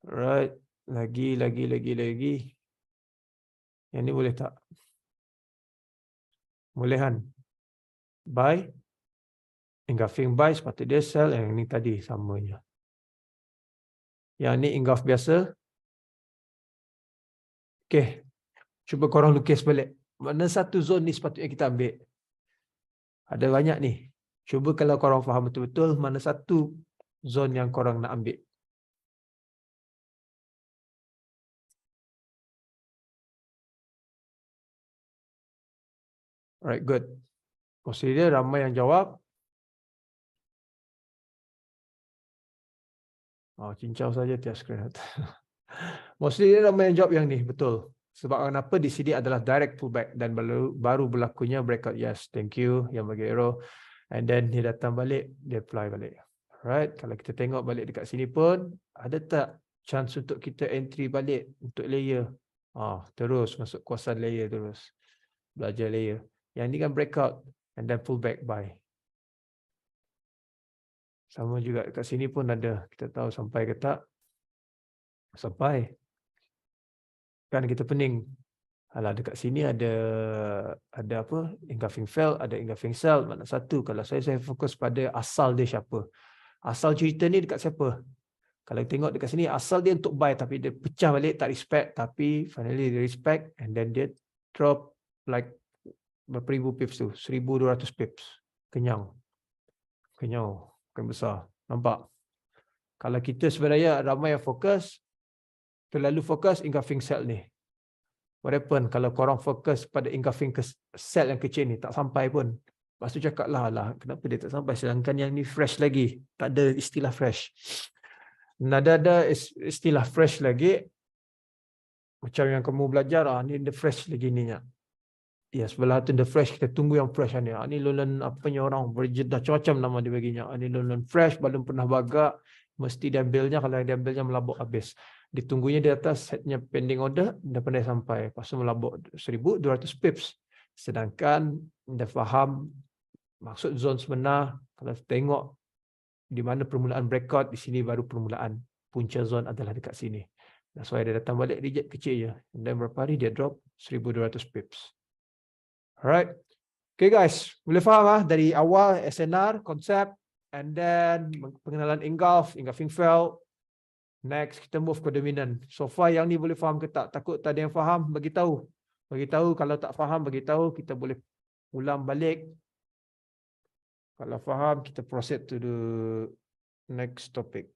Speaker 1: Alright, lagi. Yang ni boleh tak? Boleh kan? Buy, engulfing buy, sepatutnya dia sell. Yang ni tadi samanya. Yang ni engulf biasa. Okay, cuba korang lukis balik. Mana satu zone ni sepatutnya kita ambil? Ada banyak ni. Cuba kalau korang faham betul-betul, mana satu zone yang korang nak ambil? Alright, good. Mostly dia ramai yang jawab. Oh, cincau saja tiap skrin. Mostly dia ramai yang jawab yang ni, betul. Sebab kenapa di sini adalah direct pullback dan baru berlakunya breakout. Yes, thank you yang bagi arrow. And then dia datang balik, dia apply balik. Alright, kalau kita tengok balik dekat sini pun, ada tak chance untuk kita entry balik untuk layer? Terus masuk kuasaan layer terus. Belajar layer. Yang ni kan breakout and then pullback buy. Sama juga dekat sini pun ada. Kita tahu sampai ke tak? Sampai. Kan kita pening. Alah, dekat sini ada apa? Engulfing fault, ada engulfing cell. Mana satu? Kalau saya fokus pada asal dia siapa. Asal cerita ni dekat siapa? Kalau tengok dekat sini, asal dia untuk buy tapi dia pecah balik, tak respect. Tapi finally dia respect and then dia drop like berapa ribu pips tu? 1,200 pips. Kenyang. Bukan besar. Nampak? Kalau kita sebenarnya ramai yang fokus, terlalu fokus engulfing cell ni. What happen kalau korang fokus pada engulfing cell yang kecil ni, tak sampai pun. Lepas tu cakap lah, kenapa dia tak sampai? Sedangkan yang ni fresh lagi. Tak ada istilah fresh. Nada istilah fresh lagi. Macam yang kamu belajar, ni the fresh lagi ni. Ya, sebelah tu the fresh, kita tunggu yang fresh ni. Ni lulun apanya orang, berjedah macam-macam nama dia baginya. Ni lulun fresh, belum pernah bagak. Mesti diambilnya, kalau diambilnya melabuk habis. Ditunggunya di atas, setnya pending order, dah pandai sampai. Lepas tu melabuk 1,200 pips. Sedangkan, dah faham maksud zone sebenar. Kalau tengok di mana permulaan breakout, di sini baru permulaan. Punca zone adalah dekat sini. That's why dia datang balik reject kecil je. Dan berapa hari dia drop 1,200 pips. Alright. Okay guys, boleh faham dari awal SNR, konsep, and then pengenalan engulfing fault. Next, kita move ke dominant. So far yang ni boleh faham ke tak? Takut tak ada yang faham, bagi tahu. Bagi tahu, kalau tak faham, bagi tahu, kita boleh ulang balik. Kalau faham, kita proceed to the next topic.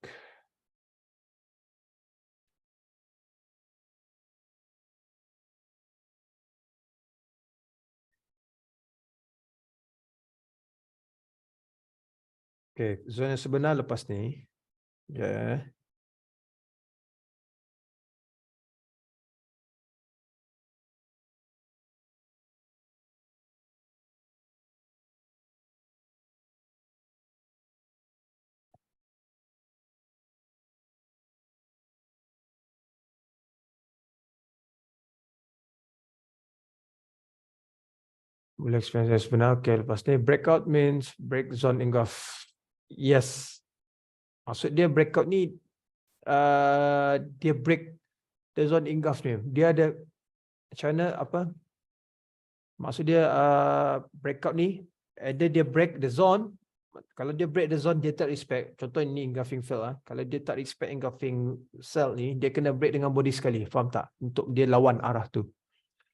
Speaker 1: Okay, zon yang sebenar lepas ni. Ya. Boleh experience yang sebenar. Okay, lepas ni breakout means break zone engulf. Yes. Maksud dia breakout ni dia break the zone engulf ni. Dia ada macam mana apa? Maksud dia breakout ni either dia break the zone. Kalau dia break the zone dia tak respect. Contoh ni engulfing fail Kalau dia tak respect engulfing cell ni, dia kena break dengan body sekali. Faham tak? Untuk dia lawan arah tu.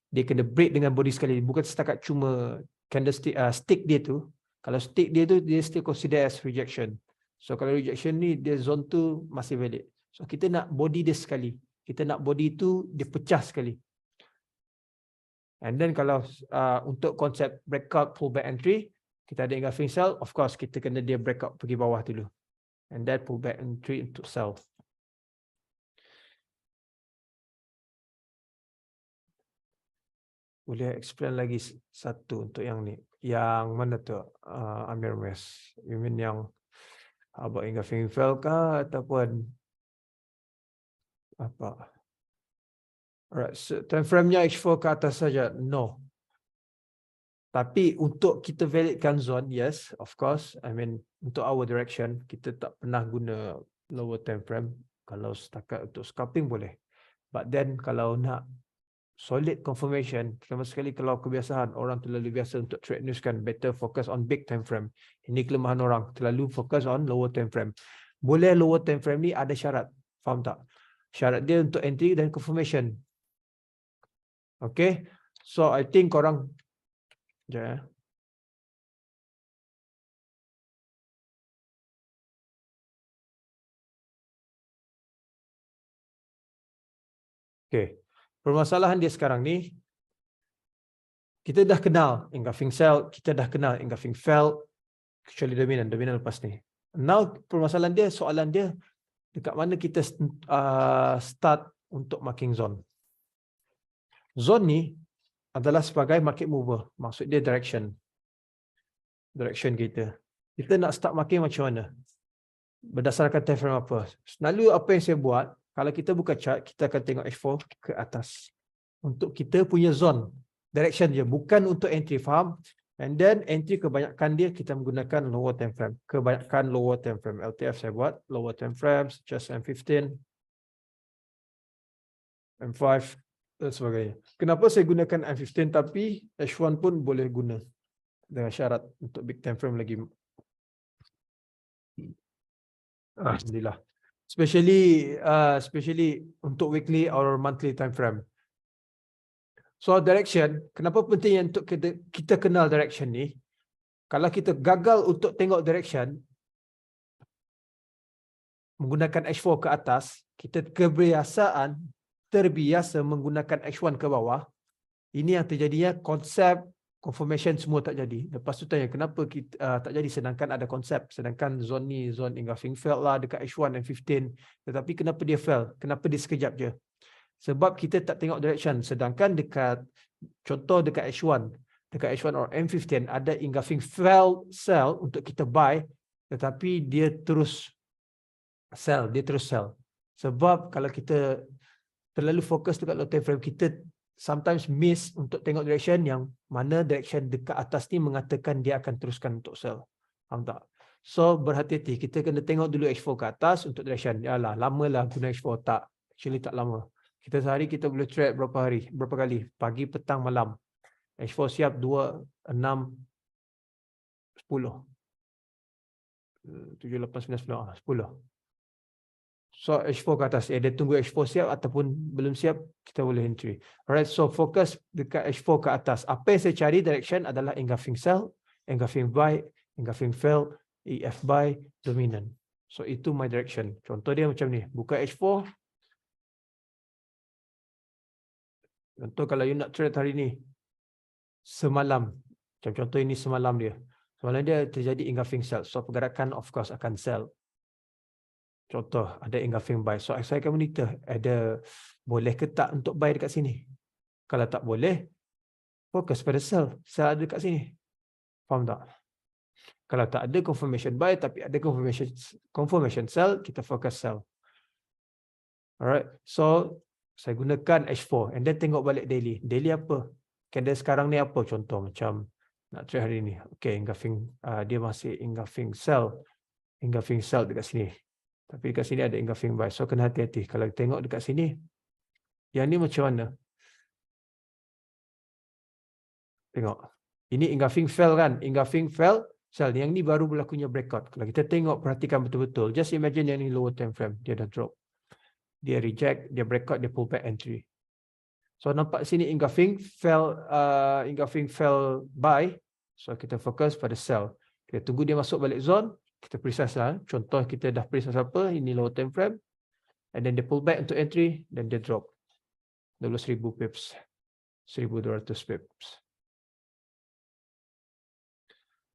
Speaker 1: Dia kena break dengan body sekali. Bukan setakat cuma candlestick stick dia tu. Kalau stick dia tu dia still consider as rejection. So kalau rejection ni dia zone tu masih valid. So kita nak body dia sekali. Kita nak body tu dia pecah sekali. And then kalau untuk konsep breakout pullback entry, kita ada engulfing sell, of course kita kena dia breakout pergi bawah dulu. And then pullback entry untuk sell. Boleh explain lagi satu untuk yang ni. Yang mana tu Amir Mes? You mean yang about engulfing fail kah ataupun apa? Alright, so time frame-nya H4 ke atas saja. No. Tapi untuk kita validkan zone, yes, of course. I mean, untuk our direction, kita tak pernah guna lower time frame. Kalau setakat untuk scalping boleh. But then kalau nak solid confirmation, sama sekali kalau kebiasaan orang terlalu biasa untuk trade news kan, better focus on big time frame. Ini kelemahan orang, terlalu fokus on lower time frame. Boleh lower time frame ni ada syarat, faham tak? Syarat dia untuk entry dan confirmation. Okay, so I think korang Okay, permasalahan dia sekarang ni, kita dah kenal engulfing sell, kita dah kenal engulfing fail, kecuali dominan lepas ni. Now permasalahan dia, soalan dia, dekat mana kita start untuk marking zone. Zone ni adalah sebagai market mover, maksud dia direction kita. Kita nak start marking macam mana? Berdasarkan time frame apa? Selalu apa yang saya buat, kalau kita buka chart, kita akan tengok H4 ke atas. Untuk kita punya zone, direction je, bukan untuk entry, faham? And then entry kebanyakan dia kita menggunakan lower time frame. Kebanyakan lower time frame. LTF saya buat lower time frames, just M15, M5 dan sebagainya. Kenapa saya gunakan M15 tapi H1 pun boleh guna dengan syarat untuk big time frame lagi. Alhamdulillah. Especially untuk weekly or monthly time frame. So direction, kenapa penting untuk kita kenal direction ni? Kalau kita gagal untuk tengok direction menggunakan H4 ke atas, kita terbiasa menggunakan H1 ke bawah. Ini yang terjadinya, konsep confirmation semua tak jadi. Lepas tu tanya kenapa kita tak jadi, sedangkan ada konsep, sedangkan zone ni zone engulfing fail lah dekat H1 dan 15, tetapi kenapa dia fail? Kenapa dia sekejap je? Sebab kita tak tengok direction. Sedangkan contoh dekat H1 or M15 ada engulfing fail sell untuk kita buy, tetapi dia terus sell. Sebab kalau kita terlalu fokus dekat low time frame, kita sometimes miss untuk tengok direction yang mana direction dekat atas ni mengatakan dia akan teruskan untuk sell. Faham tak? So berhati-hati, kita kena tengok dulu H4 ke atas untuk direction. Yalah, lamalah guna H4. Tak, actually tak lama. Kita sehari kita boleh trade berapa kali? Pagi, petang, malam. H4 siap 2, 6, 10. 7, 8, 9, 10. 10. So H4 ke atas. Dia tunggu H4 siap ataupun belum siap, kita boleh entry. Alright, so fokus dekat H4 ke atas. Apa yang saya cari direction adalah engulfing sell, engulfing buy, engulfing fail, EF buy, dominant. So itu my direction. Contoh dia macam ni. Buka H4. Contoh kalau you nak trade hari ni, semalam. Macam contoh ini semalam dia. Soalnya dia terjadi engulfing sell. So pergerakan of course akan sell. Contoh, ada engulfing buy. So saya akan monitor, ada boleh ke tak untuk buy dekat sini. Kalau tak boleh, fokus pada sell. Sell ada dekat sini. Faham tak? Kalau tak ada confirmation buy tapi ada confirmation sell, kita fokus sell. Alright. So saya gunakan H4 and then tengok balik daily. Daily apa? Candle sekarang ni apa? Contoh macam nak trade hari ni. Okay, engulfing, dia masih engulfing sell. Engulfing sell dekat sini. Tapi dekat sini ada engulfing buy. So kena hati-hati. Kalau tengok dekat sini, yang ni macam mana? Tengok. Ini engulfing fell kan? Engulfing fell, sell. Yang ni baru berlakunya breakout. Kalau kita tengok, perhatikan betul-betul. Just imagine yang ni lower time frame. Dia dah drop. Dia reject, dia breakout, dia pull back entry. So nampak sini engulfing fell buy. So kita fokus pada sell. Kita tunggu dia masuk balik zone. Kita precise lah. Contoh kita dah precise apa? Ini lower time frame. And then dia pull back untuk entry. Dan dia drop. 12,000 pips. 1,200 pips.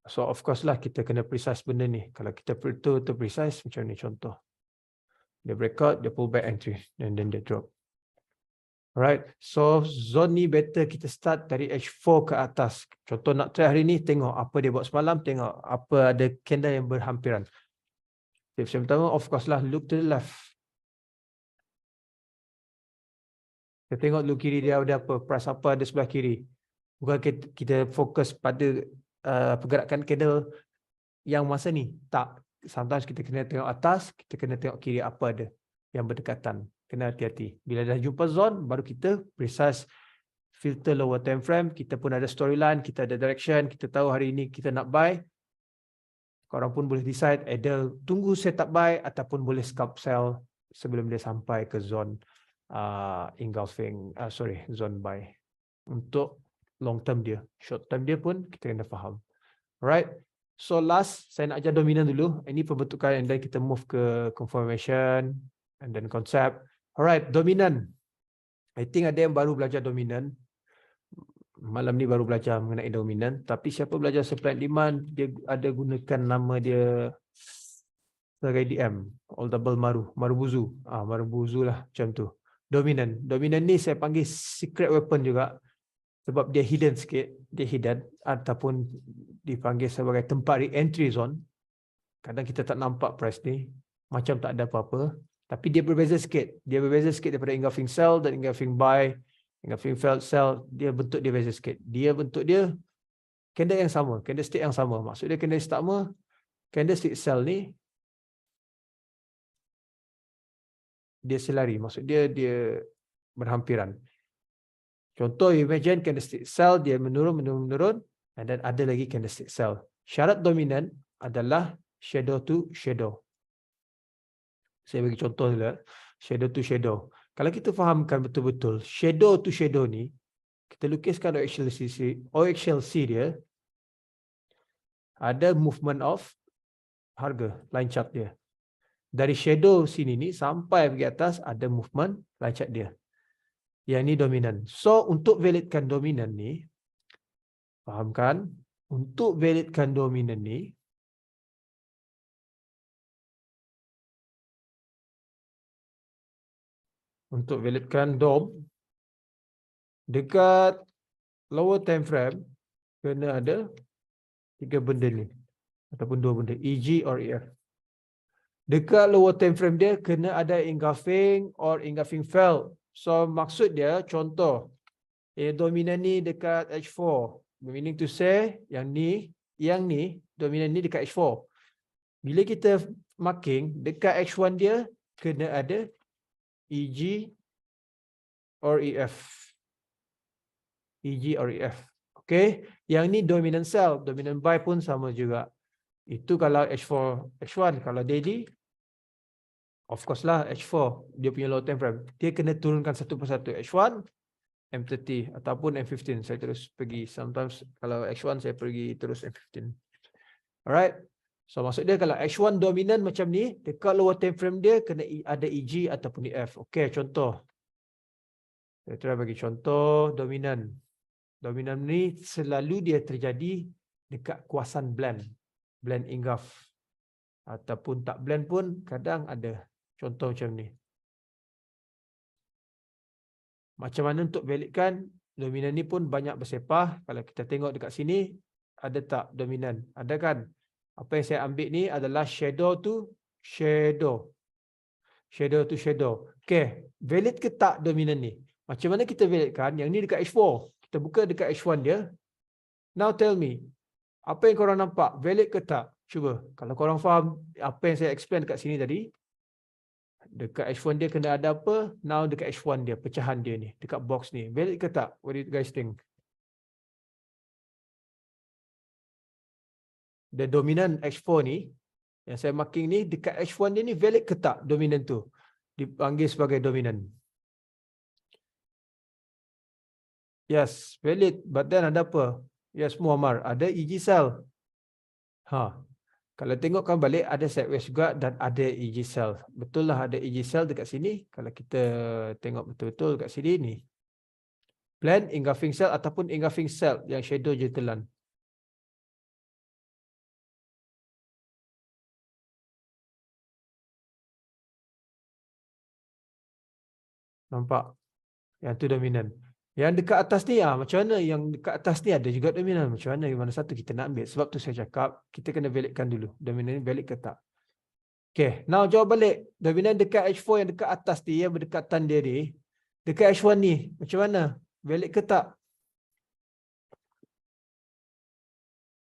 Speaker 1: So of course lah kita kena precise benda ni. Kalau kita betul precise macam ni contoh. Dia breakout, dia pull back entry. And then dia drop. Alright. So zone ni better kita start dari H4 ke atas. Contoh nak try hari ni, tengok apa dia buat semalam. Tengok apa ada candle yang berhampiran. Tips yang pertama, of course lah, look to the left. Kita tengok dulu kiri dia ada apa, price apa ada sebelah kiri. Bukan kita fokus pada pergerakan candle yang masa ni. Tak. Sometimes kita kena tengok atas, kita kena tengok kiri apa ada yang berdekatan. Kena hati-hati. Bila dah jumpa zone, baru kita precise filter lower time frame. Kita pun ada storyline, kita ada direction, kita tahu hari ini kita nak buy. Korang pun boleh decide either tunggu setup buy ataupun boleh scalp sell sebelum dia sampai ke zone zone buy. Untuk long term dia. Short term dia pun kita kena faham. Alright. So last, saya nak ajar dominan dulu. Ini pembentukan and then kita move ke confirmation and then concept. Alright, dominan. I think ada yang baru belajar dominan. Malam ni baru belajar mengenai dominan. Tapi siapa belajar supply and demand, dia ada gunakan nama dia sebagai DM. All double Marubuzu. Marubuzu lah macam tu. Dominan. Dominan ni saya panggil secret weapon juga. Sebab dia hidden sikit. Dia hidden. Ataupun dipanggil sebagai tempat re-entry zone. Kadang kita tak nampak price ni. Macam tak ada apa-apa. Tapi dia berbeza sikit. Dia berbeza sikit daripada engulfing sell dan engulfing buy. Engulfing sell, dia bentuk dia beza sikit. Dia bentuk dia candle yang sama. Candlestick yang sama. Maksud dia candlestick sama. Candlestick sell ni dia selari. Maksud dia berhampiran. Contoh, imagine candlestick sell dia menurun. And then ada lagi candlestick sell. Syarat dominan adalah shadow to shadow. Saya bagi contoh dulu. Shadow to shadow. Kalau kita fahamkan betul-betul, shadow to shadow ni, kita lukiskan OXLC dia, ada movement of harga, line chart dia. Dari shadow sini ni sampai pergi atas, ada movement line chart dia. Yang ni dominan. So, untuk validkan dominan ni, fahamkan, untuk validkan dominan ni, untuk validkan DOM, dekat lower time frame, kena ada 3 benda ni. Ataupun 2 benda. EG or EF. Dekat lower time frame dia, kena ada engulfing or engulfing fell. So, maksud dia, contoh, dominan ni dekat H4. Meaning to say, yang ni, dominan ni dekat H4. Bila kita marking, dekat H1 dia, kena ada EG or EF. EG or EF. Okay. Yang ni dominant sell. Dominant buy pun sama juga. Itu kalau H4, H1. Kalau daily, of course lah H4. Dia punya low time frame. Dia kena turunkan satu persatu. H1, M30 ataupun M15. Saya terus pergi. Sometimes kalau H1 saya pergi terus M15. Alright. So maksud dia kalau H1 dominant macam ni, dekat lower time frame dia kena ada EG ataupun EF. Okay, contoh. Saya try bagi contoh dominan. Dominan ni selalu dia terjadi dekat kuasan blend engulf. Ataupun tak blend pun kadang ada. Contoh macam ni. Macam mana untuk validkan dominan ni pun banyak bersepah. Kalau kita tengok dekat sini, ada tak dominan? Ada kan? Apa yang saya ambil ni adalah shadow to shadow. Shadow to shadow. Okay, valid ke tak dominan ni? Macam mana kita validkan? Yang ni dekat H4. Kita buka dekat H1 dia. Now tell me, apa yang korang nampak? Valid ke tak? Cuba. Kalau korang faham apa yang saya explain dekat sini tadi, dekat H1 dia kena ada apa? Now dekat H1 dia, pecahan dia ni. Dekat box ni. Valid ke tak? What do you guys think? The dominant H4 ni, yang saya marking ni, dekat H1 dia ni valid ke tak dominan tu? Dipanggil sebagai dominan. Yes, valid. But then ada apa? Yes, Muammar. Ada EG cell. Kalau tengokkan balik, ada sideways juga dan ada EG cell. Betul lah ada EG cell dekat sini. Kalau kita tengok betul-betul dekat sini ni. Blend, engulfing cell ataupun engulfing cell yang shadow je telan. Nampak? Yang tu dominan. Yang dekat atas ni, macam mana? Yang dekat atas ni ada juga dominan. Macam mana? Mana satu kita nak ambil? Sebab tu saya cakap, kita kena validkan dulu. Dominan ni valid ke tak? Okay, now jawab balik. Dominan dekat H4 yang dekat atas ni, yang berdekatan dia ni, dekat H1 ni, macam mana? Valid ke tak?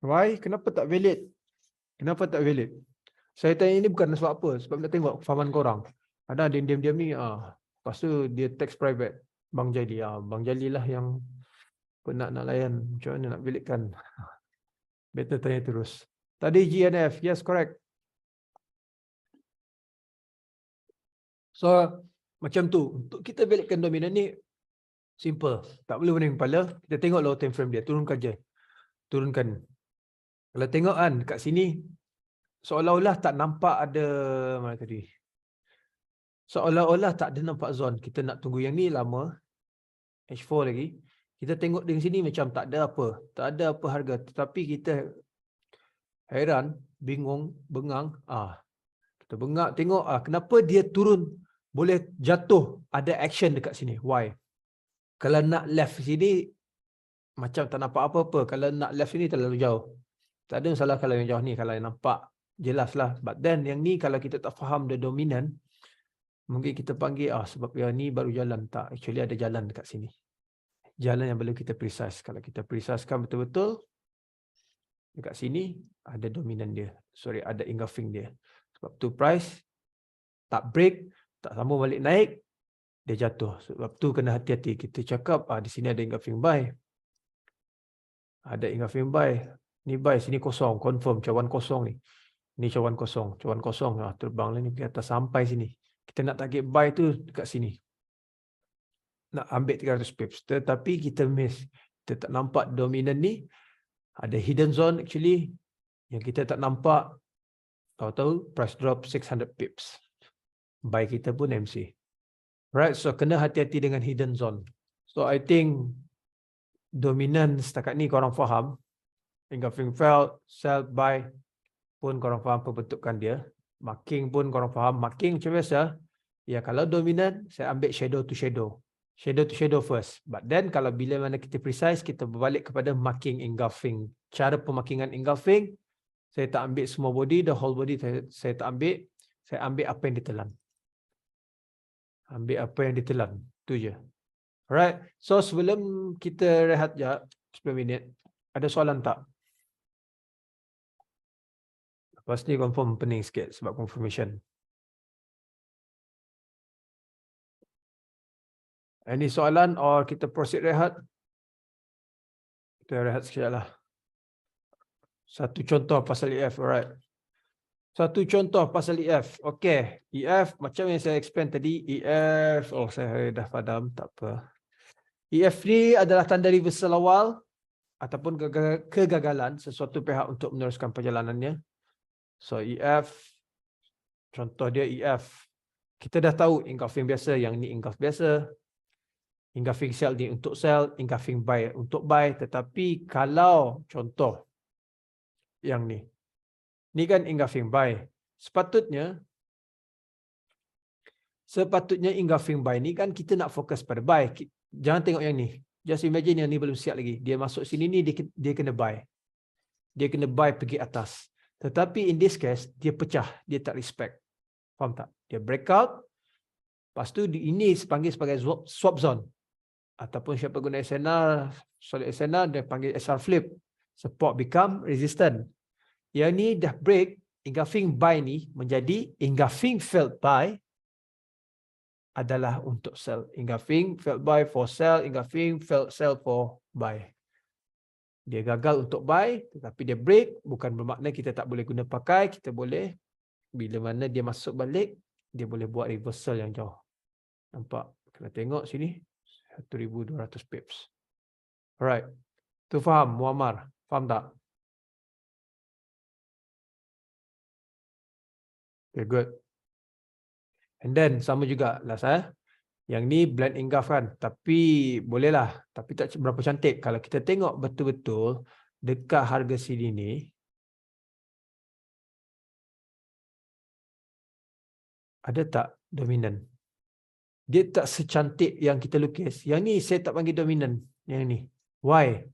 Speaker 1: Why? Kenapa tak valid? Kenapa tak valid? Saya tanya ini bukan sebab apa. Sebab nak tengok fahaman korang. Ada diam-diam ni, lepas tu dia text private. Bang Jali. Bang Jali lah yang nak layan. Macam mana nak validkan? Better tanya terus. Tadi GNF. Yes, correct. So, macam tu. Untuk kita validkan dominan ni, simple. Tak boleh pening kepala. Kita tengok low time frame dia. Turunkan je. Turunkan. Kalau tengok kan, kat sini, seolah-olah tak nampak ada, mana tadi? Seolah-olah tak ada nampak zone. Kita nak tunggu yang ni lama. H4 lagi. Kita tengok di sini macam tak ada apa. Tak ada apa harga. Tetapi kita heran, bingung, bengang. Kita bengak tengok kenapa dia turun boleh jatuh. Ada action dekat sini. Why? Kalau nak left sini, macam tak nampak apa-apa. Kalau nak left sini terlalu jauh. Tak ada masalah kalau yang jauh ni. Kalau yang nampak, jelas lah. But then yang ni kalau kita tak faham the dominant, mungkin kita panggil, sebab yang ni baru jalan. Tak, actually ada jalan dekat sini. Jalan yang boleh kita precise. Kalau kita precisekan betul-betul, dekat sini ada dominan dia. Sorry, ada engulfing dia. Sebab tu price tak break, tak sambung balik naik, dia jatuh. Sebab tu kena hati-hati. Kita cakap, di sini ada engulfing buy. Ada engulfing buy. Ni buy, sini kosong. Confirm, cawan kosong ni. Ni cawan kosong. Cawan kosong. Terbang lah ni ke atas sampai sini. Kita nak target buy tu dekat sini. Nak ambil 300 pips. Tetapi kita miss. Kita tak nampak dominan ni. Ada hidden zone actually. Yang kita tak nampak. Tahu-tahu price drop 600 pips. Buy kita pun MC. Right, so kena hati-hati dengan hidden zone. So I think dominan setakat ni korang faham. Engulfing sell, buy pun korang faham pembentukan dia. Marking pun korang faham. Marking macam biasa. Ya, kalau dominan, saya ambil shadow to shadow. Shadow to shadow first. But then, kalau bila mana kita precise, kita berbalik kepada marking engulfing. Cara pemakingan engulfing, saya tak ambil semua body, the whole body saya tak ambil. Saya ambil apa yang ditelan. Ambil apa yang ditelan. Itu je. Alright. So, sebelum kita rehat je, 10 minit, ada soalan tak? Lepas ni confirm pening sikit sebab confirmation. Any soalan or kita proceed rehat? Kita rehat sekejap lah. Satu contoh pasal EF, alright. Satu contoh pasal EF. Okay, EF macam yang saya explain tadi, EF, saya dah padam, tak apa. EF ni adalah tanda reversal awal ataupun kegagalan sesuatu pihak untuk meneruskan perjalanannya. So EF, contoh dia EF. Kita dah tahu engulfing biasa, yang ni engulf biasa. Engulfing sell ni untuk sell, engulfing buy untuk buy. Tetapi kalau contoh yang ni. Ni kan engulfing buy. Sepatutnya engulfing buy ni kan kita nak fokus pada buy. Jangan tengok yang ni. Just imagine yang ni belum siap lagi. Dia masuk sini ni dia kena buy. Dia kena buy pergi atas. Tetapi in this case dia pecah, dia tak respect. Faham tak? Dia breakout. Lepas tu ini dipanggil sebagai swap zone. Ataupun siapa guna SNR, solid SNR dia panggil SR flip. Support become resistant. Yang ni dah break, engulfing buy ni menjadi engulfing failed buy adalah untuk sell. Engulfing failed buy for sell, engulfing failed sell for buy. Dia gagal untuk buy, tetapi dia break, bukan bermakna kita tak boleh guna pakai, kita boleh bila mana dia masuk balik, dia boleh buat reversal yang jauh. Nampak? Kena tengok sini 1200 pips. Alright. Tu faham Muammar? Faham tak? Okay, good. And then sama juga last yang ni blend engulf kan, tapi bolehlah, tapi tak berapa cantik. Kalau kita tengok betul-betul dekat harga sini ni, ada tak dominan? Dia tak secantik yang kita lukis. Yang ni saya tak panggil dominan. Yang ni. Why?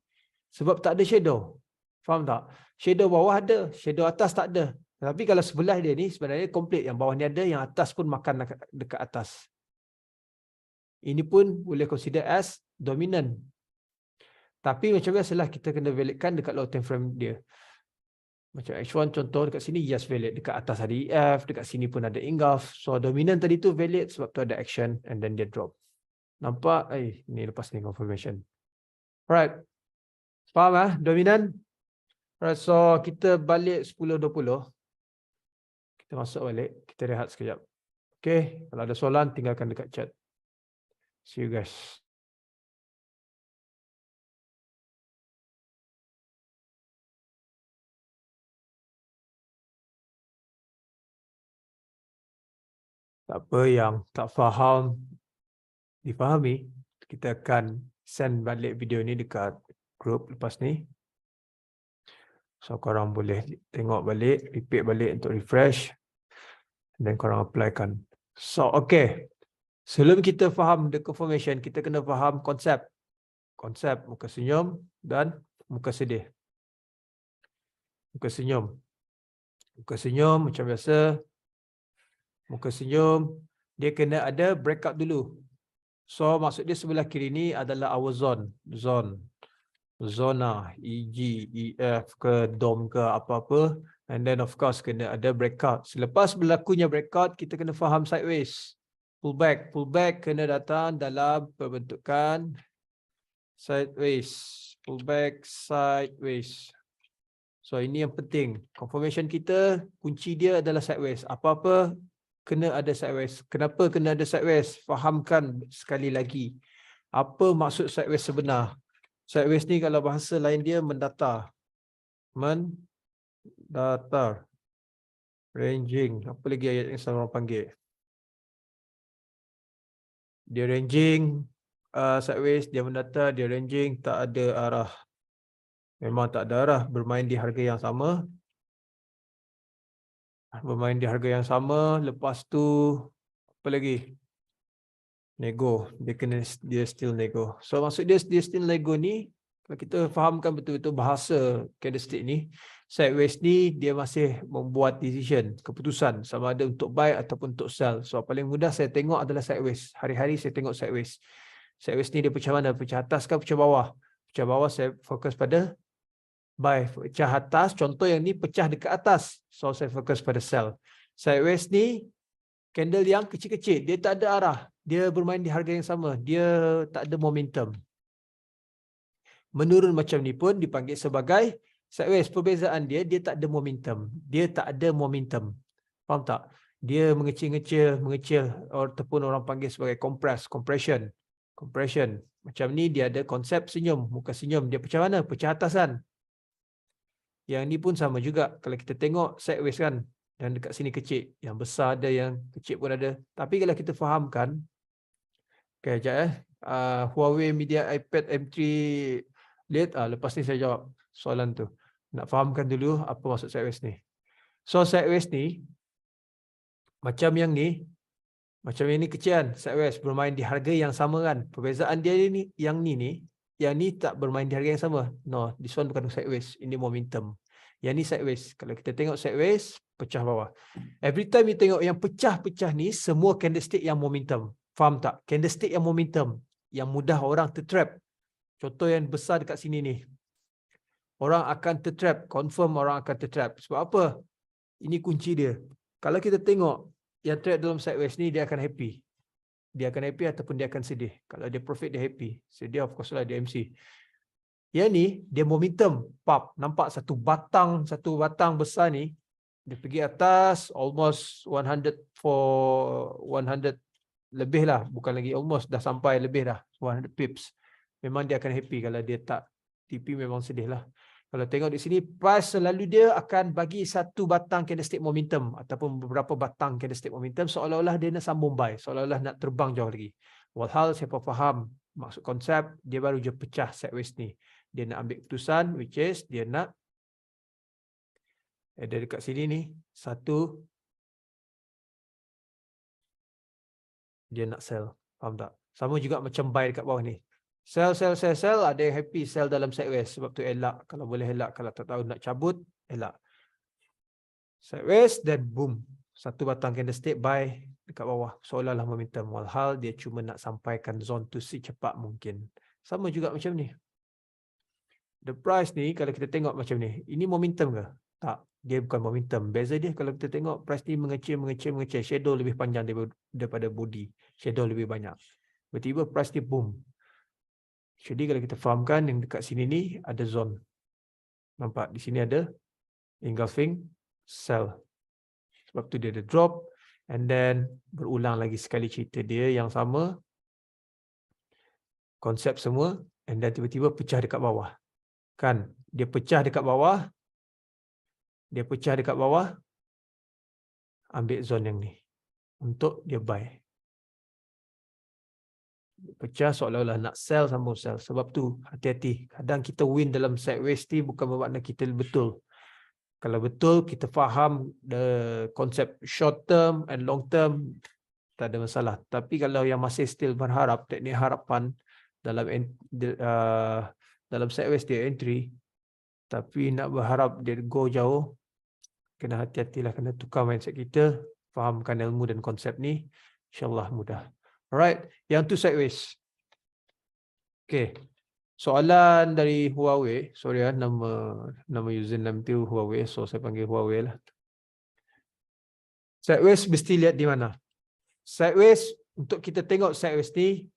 Speaker 1: Sebab tak ada shadow. Faham tak? Shadow bawah ada, shadow atas tak ada. Tapi kalau sebelah dia ni sebenarnya komplit. Yang bawah ni ada, yang atas pun makan dekat atas. Ini pun boleh consider as dominant. Tapi macam biasalah kita kena validkan dekat low time frame dia. Macam H1 contoh dekat sini yes valid. Dekat atas ada EF, dekat sini pun ada engulf. So dominant tadi tu valid sebab tu ada action and then dia drop. Nampak? Ni lepas ni confirmation. Alright. Faham dominant? Alright, so kita balik 10.20. Kita masuk balik. Kita rehat sekejap. Okay. Kalau ada soalan tinggalkan dekat chat. See you guys. Tak apa yang tak faham difahami, kita akan send balik video ni dekat group lepas ni. So korang boleh tengok balik, repeat balik untuk refresh. Dan korang applykan. So okay. Sebelum kita faham the confirmation, kita kena faham konsep. Konsep muka senyum dan muka sedih. Muka senyum. Muka senyum macam biasa. Muka senyum, dia kena ada breakout dulu. So maksud dia sebelah kiri ni adalah our zone. Zona, EG, EF ke, DOM ke, apa-apa. And then of course kena ada breakout. Selepas berlakunya breakout, kita kena faham sideways. Pullback. Pullback kena datang dalam perbentukan sideways. Pullback sideways. So ini yang penting. Confirmation kita, kunci dia adalah sideways. Apa-apa kena ada sideways. Kenapa kena ada sideways? Fahamkan sekali lagi. Apa maksud sideways sebenar? Sideways ni kalau bahasa lain dia mendatar. Mendatar. Ranging. Apa lagi ayat yang orang panggil? Dia ranging, sideways, dia mendatar, dia ranging, tak ada arah. Memang tak ada arah, bermain di harga yang sama. Bermain di harga yang sama, lepas tu, apa lagi? Nego, dia still nego. So maksud dia still nego ni, kalau kita fahamkan betul-betul bahasa candlestick ni, sideways ni dia masih membuat decision, keputusan sama ada untuk buy ataupun untuk sell. So paling mudah saya tengok adalah sideways. Hari-hari saya tengok sideways. Sideways ni dia pecah mana? Pecah atas ke pecah bawah? Pecah bawah saya fokus pada buy. Pecah atas, contoh yang ni pecah dekat atas. So saya fokus pada sell. Sideways ni candle yang kecil-kecil, dia tak ada arah. Dia bermain di harga yang sama. Dia tak ada momentum. Menurun macam ni pun dipanggil sebagai sideways. Perbezaan dia tak ada momentum. Dia tak ada momentum. Faham tak? Dia mengecil ataupun orang panggil sebagai compression. Macam ni dia ada konsep senyum, muka senyum. Dia pecah mana? Pecah atas kan? Yang ni pun sama juga. Kalau kita tengok sideways kan, dan dekat sini kecil. Yang besar ada, yang kecil pun ada. Tapi kalau kita fahamkan, okay, sekejap Huawei Media iPad M3 Lite, lepas ni saya jawab soalan tu. Nak fahamkan dulu apa maksud sideways ni. So sideways ni macam yang ni kecil kan, sideways bermain di harga yang sama kan. Perbezaan dia ni yang ni tak bermain di harga yang sama. No, this one bukan sideways, ini momentum. Yang ni sideways. Kalau kita tengok sideways, pecah bawah. Every time you tengok yang pecah-pecah ni, semua candlestick yang momentum. Faham tak? Candlestick yang momentum, yang mudah orang tertrap. Contoh yang besar dekat sini ni. Orang akan tertrap, confirm orang akan tertrap. Sebab apa? Ini kunci dia. Kalau kita tengok yang trade dalam sideways ni, dia akan happy. Dia akan happy ataupun dia akan sedih. Kalau dia profit, dia happy. Sedih, of course lah, dia MC. Yang ni, dia momentum. Pop. Nampak satu batang besar ni, dia pergi atas, almost 100 lebih lah. Bukan lagi almost, dah sampai lebih dah. 100 pips. Memang dia akan happy. Kalau dia tak TP, memang sedih lah. Kalau tengok di sini, price selalu dia akan bagi satu batang candlestick momentum ataupun beberapa batang candlestick momentum seolah-olah dia nak sambung buy, seolah-olah nak terbang jauh lagi. Walhal siapa faham maksud konsep, dia baru je pecah sideways ni. Dia nak ambil keputusan, which is dia nak ada dekat sini ni, satu, dia nak sell. Faham tak? Sama juga macam buy dekat bawah ni. Sell, ada yang happy sell dalam sideways. Sebab tu elak. Kalau boleh elak. Kalau tak tahu nak cabut, elak. Sideways, then boom. Satu batang candlestick buy dekat bawah. Seolah-olah momentum. Walhal dia cuma nak sampaikan zone tu secepat mungkin. Sama juga macam ni. The price ni, kalau kita tengok macam ni, ini momentum ke? Tak. Dia bukan momentum. Beza dia kalau kita tengok price ni mengecil. Shadow lebih panjang daripada body. Shadow lebih banyak. Tiba-tiba price ni boom. Jadi kalau kita fahamkan yang dekat sini ni ada zone. Nampak di sini ada engulfing sell. Sebab tu dia ada drop and then berulang lagi sekali cerita dia yang sama. Konsep semua and then tiba-tiba pecah dekat bawah. Kan? Dia pecah dekat bawah. Ambil zone yang ni untuk dia buy. Pecah seolah-olah nak sell sambung sell. Sebab tu hati-hati. Kadang kita win dalam sideways ni bukan bermakna kita betul. Kalau betul kita faham the konsep short term and long term, tak ada masalah. Tapi kalau yang masih still berharap teknik harapan dalam sideways dia entry, tapi nak berharap dia go jauh, kena hati-hatilah, kena tukar mindset kita, fahamkan ilmu dan konsep ni, insyaAllah mudah. Alright, yang tu sideways. Okay, soalan dari Huawei. Sorry ya, nama username tu Huawei, so saya panggil Huawei lah. Sideways mesti lihat di mana? Sideways, untuk kita tengok sideways ni,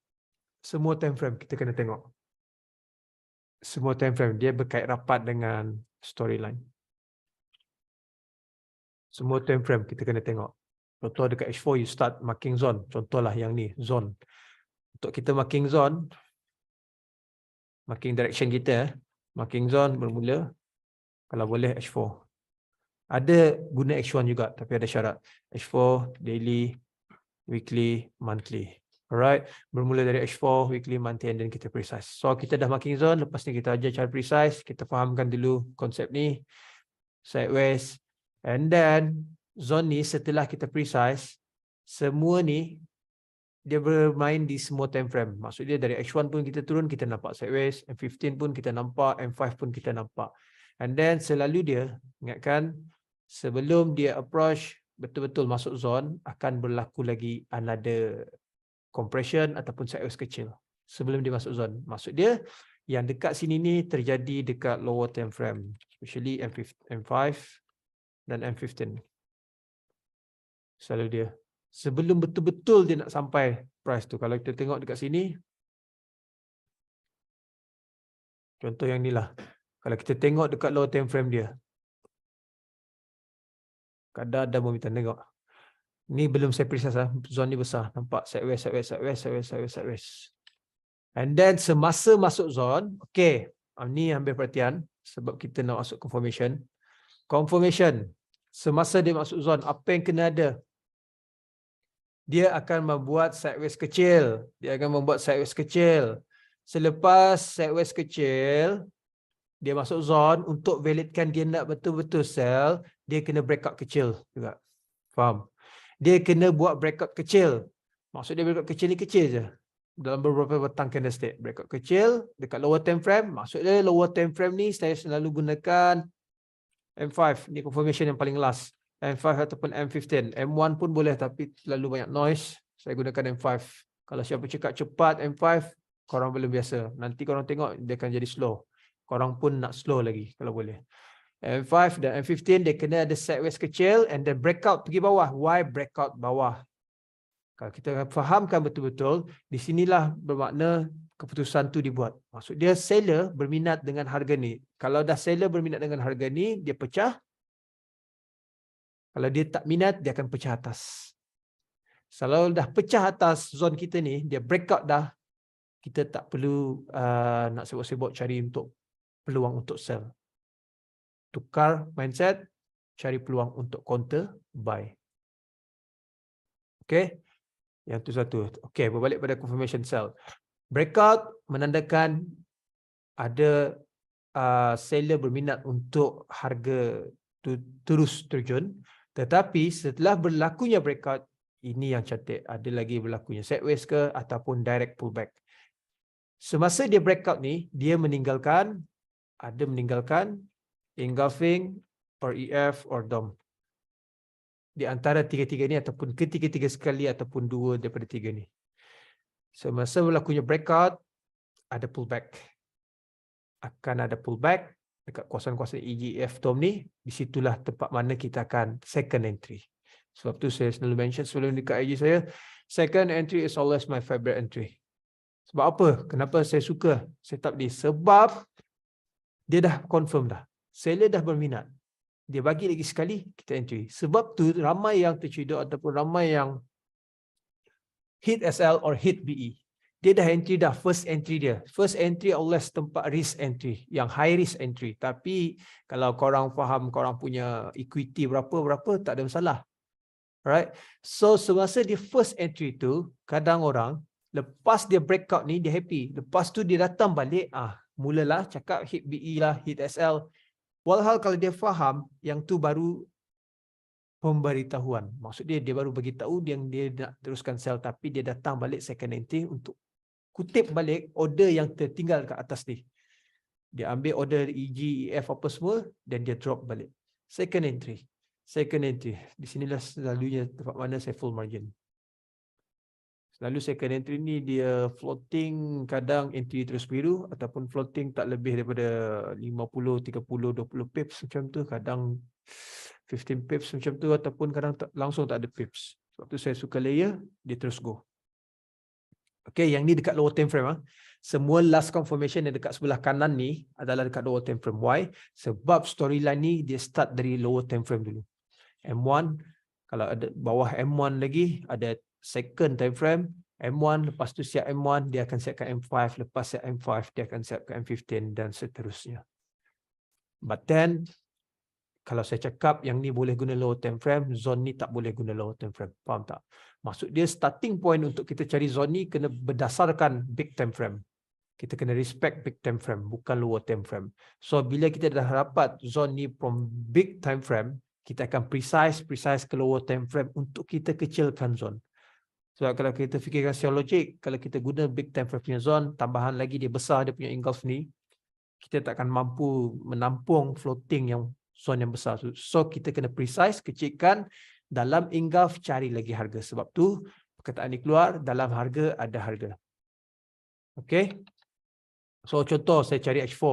Speaker 1: semua time frame kita kena tengok. Semua time frame dia berkait rapat dengan storyline. Semua time frame kita kena tengok. Contoh dekat H4 you start marking zone. Contohlah yang ni, zone. Untuk kita marking zone, marking direction kita, marking zone bermula kalau boleh H4. Ada guna H1 juga tapi ada syarat. H4 daily, weekly, monthly. Alright, bermula dari H4, weekly, monthly, and then kita precise. So kita dah marking zone, lepas ni kita ajar cara precise, kita fahamkan dulu konsep ni, sideways, and then zone ni setelah kita precise, semua ni dia bermain di semua time frame. Maksud dia dari H1 pun kita turun, kita nampak sideways, M15 pun kita nampak, M5 pun kita nampak. And then selalu dia, ingatkan, sebelum dia approach, betul-betul masuk zone, akan berlaku lagi another compression ataupun sideways kecil sebelum dia masuk zone. Maksud dia yang dekat sini ni terjadi dekat lower time frame, especially M5 dan M15. Selalu dia sebelum betul-betul dia nak sampai price tu. Kalau kita tengok dekat sini, contoh yang ni lah. Kalau kita tengok dekat lower time frame dia, kadang ada momentum, tengok. Ni belum saya precise lah. Zone ni besar. Nampak sideways. And then semasa masuk zone, okay. Ni ambil perhatian sebab kita nak masuk confirmation. Confirmation. Semasa dia masuk zone, apa yang kena ada? Dia akan membuat sideways kecil. Selepas sideways kecil, Dia masuk zone, untuk validkan dia nak betul-betul sell, dia kena breakout kecil juga. Faham? Dia kena buat breakout kecil. Maksud dia breakout kecil ni kecil je. Dalam beberapa petang candlestick. Breakout kecil dekat lower time frame. Maksud dia lower time frame ni saya selalu gunakan M5. Ni confirmation yang paling last. M5 ataupun M15. M1 pun boleh tapi terlalu banyak noise. Saya gunakan M5. Kalau siapa cakap cepat M5, korang belum biasa. Nanti korang tengok dia akan jadi slow. Korang pun nak slow lagi kalau boleh. M5 dan M15 dia kena ada sideways kecil and then breakout pergi bawah. Why breakout bawah? Kalau kita fahamkan betul-betul, di sinilah bermakna keputusan tu dibuat. Maksud dia seller berminat dengan harga ni. Kalau dah seller berminat dengan harga ni, dia pecah. Kalau dia tak minat, dia akan pecah atas. Kalau dah pecah atas zone kita ni, dia breakout dah, kita tak perlu nak sibuk-sibuk cari untuk peluang untuk sell. Tukar mindset, cari peluang untuk counter buy. Okay, yang tu satu. Okay, berbalik pada confirmation sell. Breakout menandakan ada seller berminat untuk harga terus terjun. Tetapi setelah berlakunya breakout, ini yang cantik. Ada lagi berlakunya sideways ke ataupun direct pullback. Semasa dia breakout ni, dia meninggalkan engulfing or EF or DOM. Di antara tiga-tiga ni ataupun ketiga-tiga sekali ataupun dua daripada tiga ni. Semasa berlakunya breakout, ada pullback. Akan ada pullback dekat kawasan-kawasan EGF DOM ni. Disitulah tempat mana kita akan second entry. Sebab tu saya selalu mention sebelum dekat IG saya, second entry is always my favorite entry. Sebab apa? Kenapa saya suka setup ni? Sebab dia dah confirm dah. Seller dah berminat. Dia bagi lagi sekali, kita entry. Sebab tu ramai yang terciduk ataupun ramai yang hit SL or hit BE. Dia dah entry dah, first entry dia. First entry always tempat risk entry, yang high risk entry. Tapi kalau korang faham korang punya equity berapa-berapa, tak ada masalah. Alright. So semasa dia first entry tu, kadang orang lepas dia breakout ni dia happy. Lepas tu dia datang balik, mulalah cakap hit BE lah, hit SL. Walhal kalau dia faham yang tu baru pemberitahuan. Maksud dia baru bagi tahu yang dia nak teruskan sell, tapi dia datang balik second entry untuk kutip balik order yang tertinggal kat atas ni. Dia ambil order EG, EF apa semua dan dia drop balik. Second entry. Second entry. Di sinilah selalunya tempat mana saya full margin. Selalu second entry ni dia floating, kadang entry terus biru ataupun floating tak lebih daripada 50, 30, 20 pips macam tu. Kadang 15 pips macam tu ataupun kadang langsung tak ada pips. Sebab tu saya suka layer, dia terus go. Okay, yang ni dekat lower time frame. Semua last confirmation yang dekat sebelah kanan ni adalah dekat lower time frame. Why? Sebab storyline ni dia start dari lower time frame dulu. M1, kalau ada bawah M1 lagi, ada second time frame. M1, lepas tu siap M1, dia akan siapkan M5. Lepas siap M5, dia akan siapkan M15 dan seterusnya. But then, kalau saya cakap yang ni boleh guna lower time frame, zone ni tak boleh guna lower time frame. Faham tak? Maksud dia starting point untuk kita cari zone ni kena berdasarkan big time frame. Kita kena respect big time frame, bukan lower time frame. So bila kita dah dapat zone ni from big time frame, kita akan precise ke lower time frame untuk kita kecilkan zone. Sebab kalau kita fikirkan secara logik, kalau kita guna big time frame punya zone, tambahan lagi dia besar dia punya engulf ni, kita tak akan mampu menampung floating yang zone yang besar. So kita kena precise, kecilkan, dalam engulf cari lagi harga. Sebab tu perkataan ni keluar, dalam harga ada harga. Okay. So contoh saya cari H4.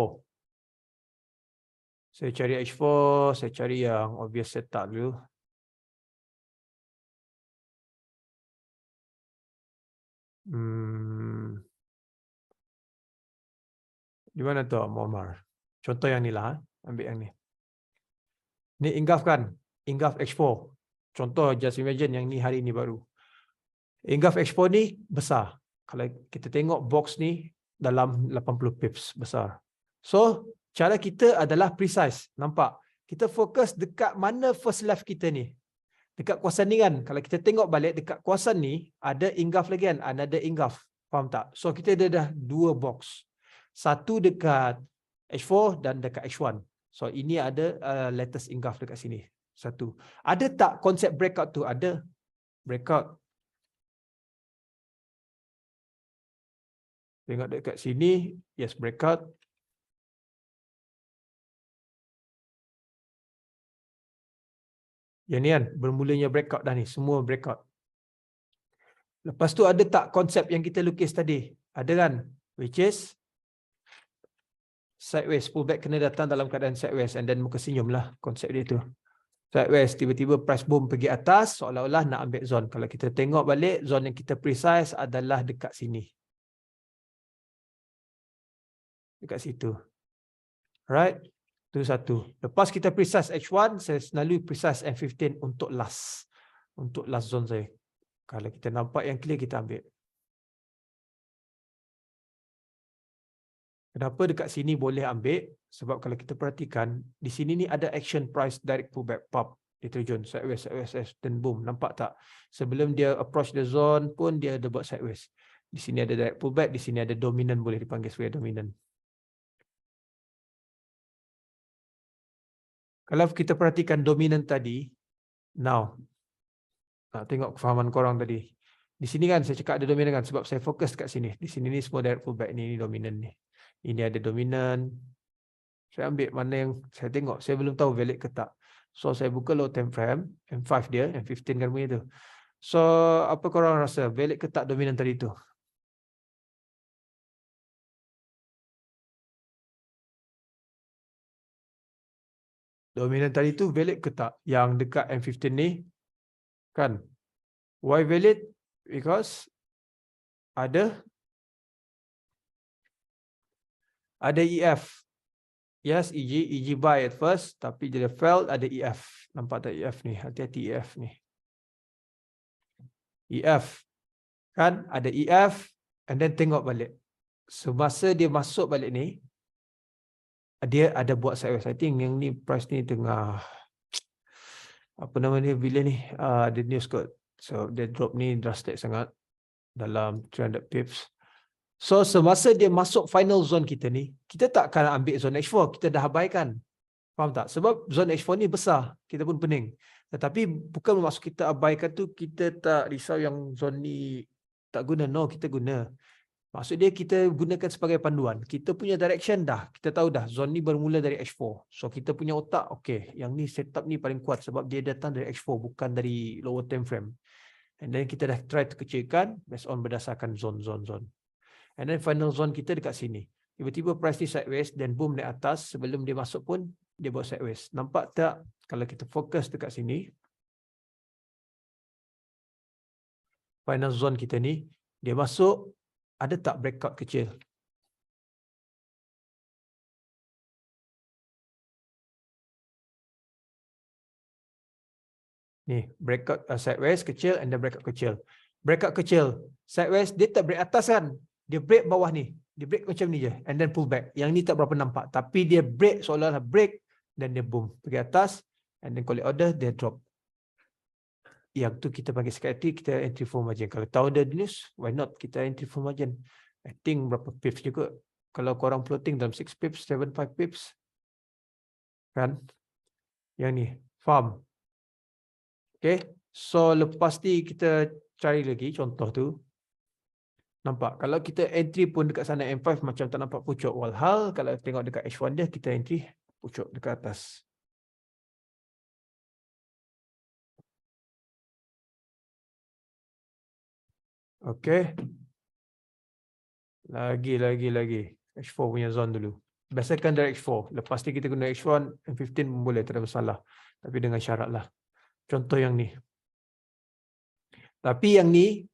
Speaker 1: Saya cari H4, saya cari yang obvious setup dulu. Di mana tu Muammar? Contoh yang ni lah. Ambil yang ni. Ni engulf kan? Engulf H4. Contoh just imagine yang ni hari ni baru. Engulf H4 ni besar. Kalau kita tengok box ni dalam 80 pips besar. So cara kita adalah precise. Nampak? Kita fokus dekat mana first left kita ni. Dekat kawasan ni kan. Kalau kita tengok balik dekat kawasan ni ada engulf lagi kan? Another engulf. Faham tak? So kita ada dah dua box. Satu dekat H4 dan dekat H1. So ini ada lattice engulf dekat sini. Satu. Ada tak konsep breakout tu? Ada. Breakout. Tengok dekat sini. Yes, breakout. Yang ni kan, bermulanya breakout dah ni. Semua breakout. Lepas tu ada tak konsep yang kita lukis tadi? Ada kan? Which is sideways. Pullback kena datang dalam keadaan sideways. And then muka senyum lah konsep dia tu. Sideways, tiba-tiba price boom pergi atas, seolah-olah nak ambil zone. Kalau kita tengok balik, zone yang kita precise adalah dekat sini. Dekat situ. Right? Itu satu. Lepas kita precise H1, saya selalu precise M15 untuk last. Untuk last zone saya. Kalau kita nampak yang clear, kita ambil. Kenapa dekat sini boleh ambil? Sebab kalau kita perhatikan, di sini ni ada action price direct pullback pop. Dia terjun sideways, sideways, dan boom. Nampak tak? Sebelum dia approach the zone pun dia ada buat sideways. Di sini ada direct pullback, di sini ada dominant, boleh dipanggil sebagai dominant. Kalau kita perhatikan dominant tadi, now, nak tengok kefahaman korang tadi. Di sini kan saya cakap ada dominant kan, sebab saya fokus kat sini. Di sini ni semua direct pullback ni dominant ni. Ini ada dominant. Saya ambil mana yang saya tengok. Saya belum tahu valid ke tak. So saya buka low time frame, M5 dia, M15 kan punya tu. So apa korang rasa? Valid ke tak dominant tadi tu? Dominant tadi tu valid ke tak? Yang dekat M15 ni? Kan? Why valid? Because ada EF. Yes, EG buy at first, tapi dia failed, ada EF. Nampak tak EF ni? Hati-hati EF ni. EF. Kan? Ada EF, and then tengok balik. Semasa dia masuk balik ni, dia ada buat sideways. I think yang ni price ni tengah, apa nama dia, bila ni, the news kot. So, dia drop ni drastic sangat dalam 300 pips. So, semasa dia masuk final zone kita ni, kita tak akan ambil zone H4. Kita dah abaikan. Faham tak? Sebab zone H4 ni besar. Kita pun pening. Tetapi bukan bermaksud kita abaikan tu, kita tak risau yang zone ni tak guna. No, kita guna. Maksud dia kita gunakan sebagai panduan. Kita punya direction dah. Kita tahu dah zone ni bermula dari H4. So, kita punya otak, okay, yang ni setup ni paling kuat sebab dia datang dari H4, bukan dari lower time frame. And then kita dah try to kecilkan based on berdasarkan zone. And then final zone kita dekat sini. Tiba-tiba price ni sideways dan boom naik atas. Sebelum dia masuk pun dia buat sideways. Nampak tak kalau kita fokus dekat sini? Final zone kita ni, dia masuk, ada tak breakout kecil? Ni, breakout sideways kecil and then breakout kecil. Breakout kecil, sideways, dia tak break atas kan? Dia break bawah ni. Dia break macam ni je. And then pull back. Yang ni tak berapa nampak. Tapi dia break seolah-olah break. Dan dia boom. Pergi atas. And then collect order, dia drop. Yang tu kita panggil sekali kita entry for margin. Kalau tahu ada news, why not kita entry for margin? I think berapa pips juga. Kalau korang floating dalam 6 pips, 7-5 pips. Kan? Yang ni. Farm. Okay. So lepas ni kita cari lagi contoh tu. Nampak? Kalau kita entry pun dekat sana M5 macam tak nampak pucuk. Walhal kalau tengok dekat H1 dia, kita entry pucuk dekat atas. Okay. Lagi. H4 punya zone dulu. Biasakan dari H4. Lepas ni kita guna H1, M15 pun boleh, tak ada masalah. Tapi dengan syarat lah. Contoh yang ni. Tapi yang ni,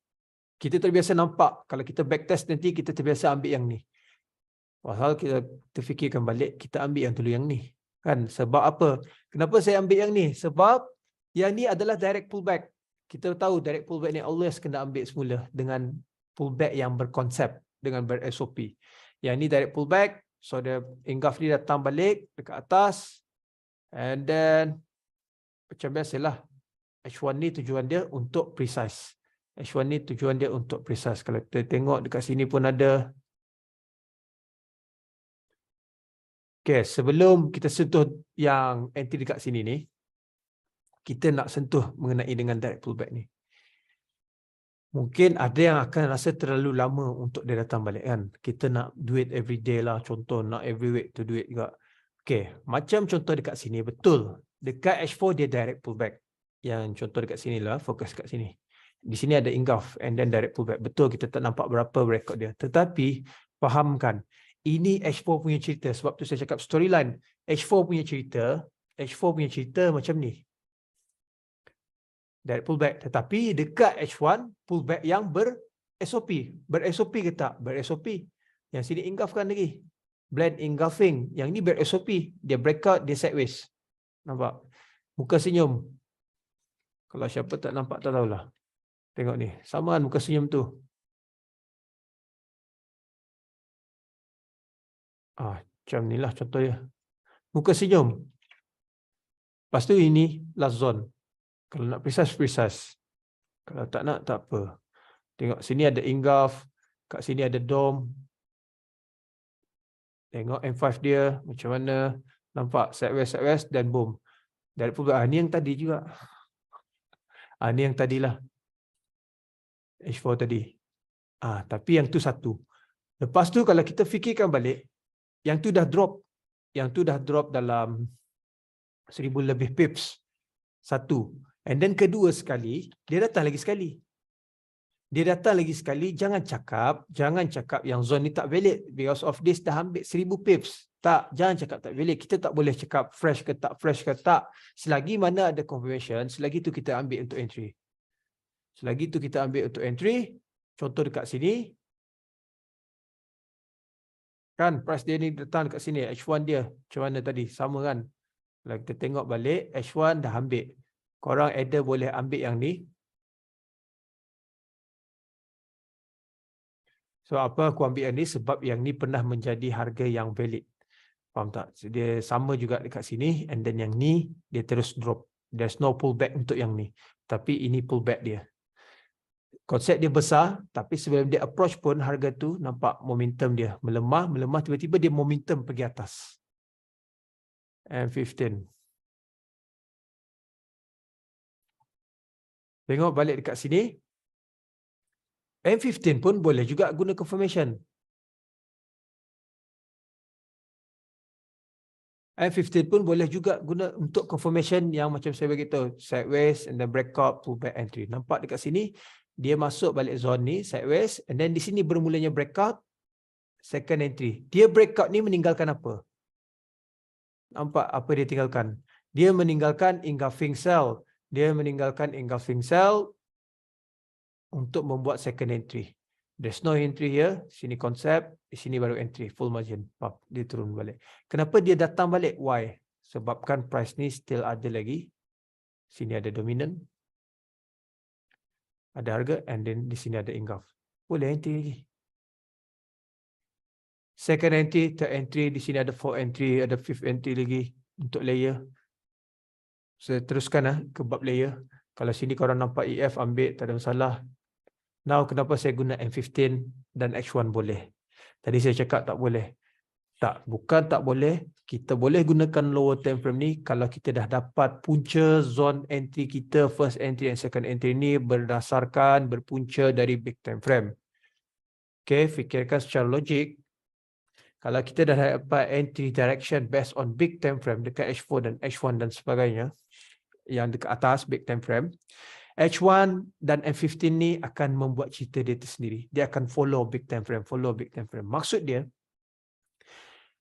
Speaker 1: kita terbiasa nampak. Kalau kita backtest nanti, kita terbiasa ambil yang ni. Walhal kita terfikirkan balik, kita ambil yang dulu yang ni. Kan? Sebab apa? Kenapa saya ambil yang ni? Sebab yang ni adalah direct pullback. Kita tahu direct pullback ni always kena ambil semula dengan pullback yang berkonsep, dengan ber-SOP. Yang ni direct pullback, so the engulf ni datang balik dekat atas, and then macam biasalah, H1 ni tujuan dia untuk precise. H1 ni tujuan dia untuk precise. Kalau kita tengok dekat sini pun ada Okay, sebelum kita sentuh yang entry dekat sini ni, kita nak sentuh mengenai dengan direct pullback ni. Mungkin ada yang akan rasa terlalu lama untuk dia datang balik kan. Kita nak duit every day lah, contoh nak every week tu duit juga. Okay, macam contoh dekat sini, betul. Dekat H4 dia direct pullback. Yang contoh dekat sini lah, fokus kat sini. Di sini ada engulf and then direct pullback. Betul, kita tak nampak berapa record dia. Tetapi, fahamkan, ini H4 punya cerita. Sebab tu saya cakap storyline. H4 punya cerita macam ni. Direct pullback. Tetapi dekat H1, pullback yang ber-SOP. Ber-SOP ke tak? Ber-SOP. Yang sini engulfkan lagi. Blend engulfing. Yang ni ber-SOP. Dia breakout, dia sideways. Nampak? Muka senyum. Kalau siapa tak nampak, tak tahulah. Tengok ni. Samaan muka senyum tu. Macam ni lah contoh dia. Muka senyum. Lepas tu ini last zone. Kalau nak precise. Kalau tak nak, tak apa. Tengok sini ada engulf. Kat sini ada dome. Tengok M5 dia. Macam mana. Nampak sideways dan boom. Dari pullback. Ni yang tadi juga. Ni yang tadilah. H4 tadi. Tapi yang tu satu. Lepas tu kalau kita fikirkan balik. Yang tu dah drop. Yang tu dah drop dalam 1000 lebih pips. Satu. And then kedua sekali, dia datang lagi sekali. Jangan cakap yang zone ni tak valid. Because of this dah ambil 1000 pips. Tak, jangan cakap tak valid. Kita tak boleh cakap fresh ke tak. Selagi mana ada confirmation, selagi tu kita ambil untuk entry. Contoh dekat sini. Kan price dia ni datang dekat sini. H1 dia. Macam mana tadi? Sama kan? Kalau kita tengok balik, H1 dah ambil. Korang either boleh ambil yang ni. So apa aku ambil yang ni? Sebab yang ni pernah menjadi harga yang valid. Faham tak? So, dia sama juga dekat sini. And then yang ni, dia terus drop. There's no pullback untuk yang ni. Tapi ini pullback dia. Konsep dia besar. Tapi sebelum dia approach pun, harga tu nampak momentum dia. Melemah. Tiba-tiba dia momentum pergi atas. M15. Tengok balik dekat sini. M15 pun boleh juga guna confirmation. M15 pun boleh juga guna untuk confirmation yang macam saya beritahu. Sideways and then breakout, pullback entry. Nampak dekat sini, dia masuk balik zone ni, sideways. And then di sini bermulanya breakout, second entry. Dia breakout ni meninggalkan apa? Nampak apa dia tinggalkan? Dia meninggalkan engulfing cell. Untuk membuat second entry. There's no entry here. Sini konsep. Di sini baru entry. Full margin. Dia turun balik. Kenapa dia datang balik? Why? Sebabkan price ni still ada lagi. Sini ada dominant. Ada harga. And then di sini ada engulf. Boleh entry lagi. Second entry, third entry. Di sini ada fourth entry. Ada fifth entry lagi. Untuk layer. Saya teruskan ke bab layer. Kalau sini korang nampak EF ambil. Tak ada masalah. Now, kenapa saya guna M15 dan H1 boleh? Tadi saya cakap tak boleh. Tak, bukan tak boleh. Kita boleh gunakan lower time frame ni kalau kita dah dapat punca zone entry kita, first entry and second entry ni berdasarkan berpunca dari big time frame. Okay, fikirkan secara logik. Kalau kita dah dapat entry direction based on big time frame dekat H4 dan H1 dan sebagainya, yang dekat atas big time frame, H1 dan M15 ni akan membuat cerita dia sendiri. Dia akan follow big time frame. Maksud dia,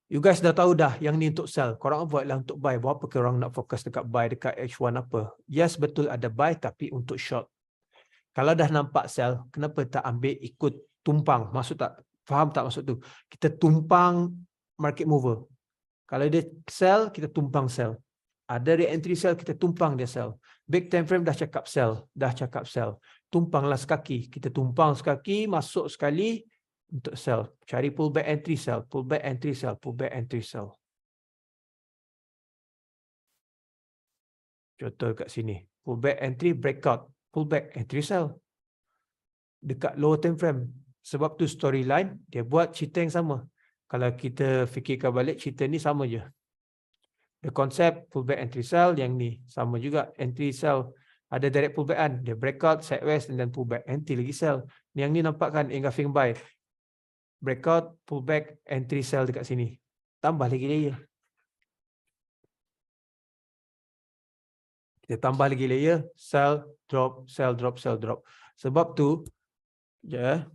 Speaker 1: you guys dah tahu dah yang ni untuk sell. Korang avoid lah untuk buy. Berapa korang nak fokus dekat buy dekat H1 apa? Yes, betul ada buy tapi untuk short. Kalau dah nampak sell, kenapa tak ambil ikut tumpang? Maksud tak? Faham tak maksud tu? Kita tumpang market mover. Kalau dia sell, kita tumpang sell. Ada re-entry sell, kita tumpang dia sell. Big time frame dah cakap sell. Tumpanglah sekaki. Kita tumpang sekaki, masuk sekali untuk sell. Cari pullback entry sell. Pullback entry sell. Contoh kat sini. Pullback entry breakout. Pullback entry sell. Dekat lower time frame. Sebab tu storyline, dia buat cerita yang sama. Kalau kita fikirkan balik, cerita ni sama je. The concept pullback entry sell, yang ni sama juga. Entry sell, ada direct pullback kan. Dia breakout, sideways, and then pullback. Entry lagi sell. Yang ni nampak kan, engulfing buy. Breakout, pullback, entry sell dekat sini. Tambah lagi layer. Kita tambah lagi layer, sell, drop, sell, drop, sell, drop. Sebab tu, ya,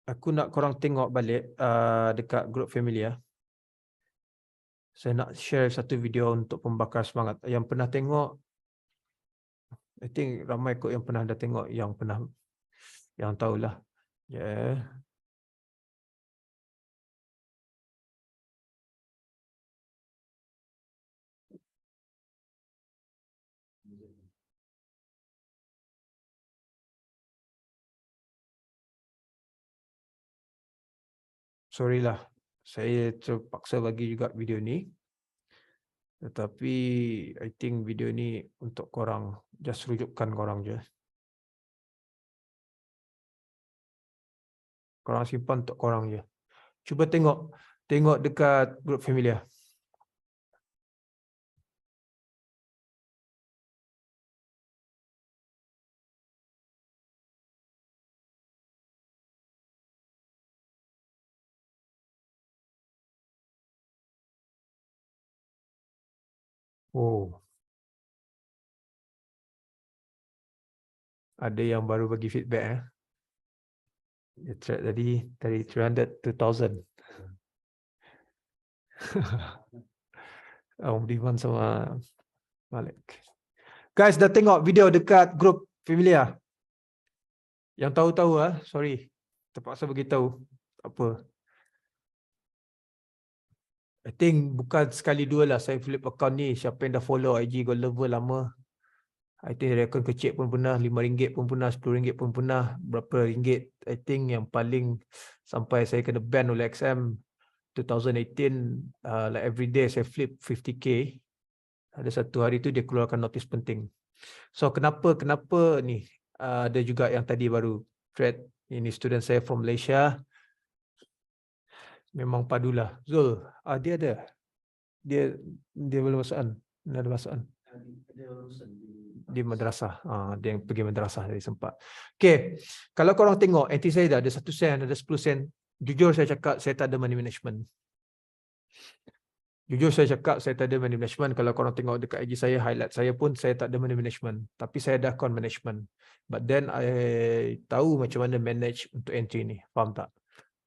Speaker 1: aku nak korang tengok balik dekat group family ya. Saya nak share satu video untuk pembakar semangat. Yang pernah tengok, I think ramai kot yang pernah dah tengok, yang tahulah. Ya. Sorry lah, saya terpaksa bagi juga video ni. Tetapi I think video ni untuk korang, just rujukkan korang je. Korang simpan untuk korang je. Cuba tengok dekat group family. Oh. Ada yang baru bagi feedback Dia track dari 300 to 1000. Om Diman sama Malik. Guys, dah tengok video dekat grup familiar? Yang tahu-tahu sorry. Terpaksa beritahu. Tak apa. I think bukan sekali dua lah saya flip account ni. Siapa yang dah follow IG Gold Lover lama, I think rekod kecil pun pernah, RM5 pun pernah, RM10 pun pernah, berapa ringgit. I think yang paling sampai saya kena ban oleh XM 2018, like every day saya flip 50k. Ada satu hari tu dia keluarkan notis penting. So kenapa ni? Ada juga yang tadi baru thread, ini student saya from Malaysia. Memang padulah. Zul, dia belum masukkan. Ada masukkan. Di madrasah. Dia yang pergi madrasah jadi sempat. Okay. Kalau korang tengok, NT saya dah ada 1 sen, ada 10 sen. Jujur saya cakap, saya tak ada money management. Jujur saya cakap, saya tak ada money management. Kalau korang tengok dekat IG saya, highlight saya pun, saya tak ada money management. Tapi saya ada account management. But then, I tahu macam mana manage untuk entry ni. Faham tak?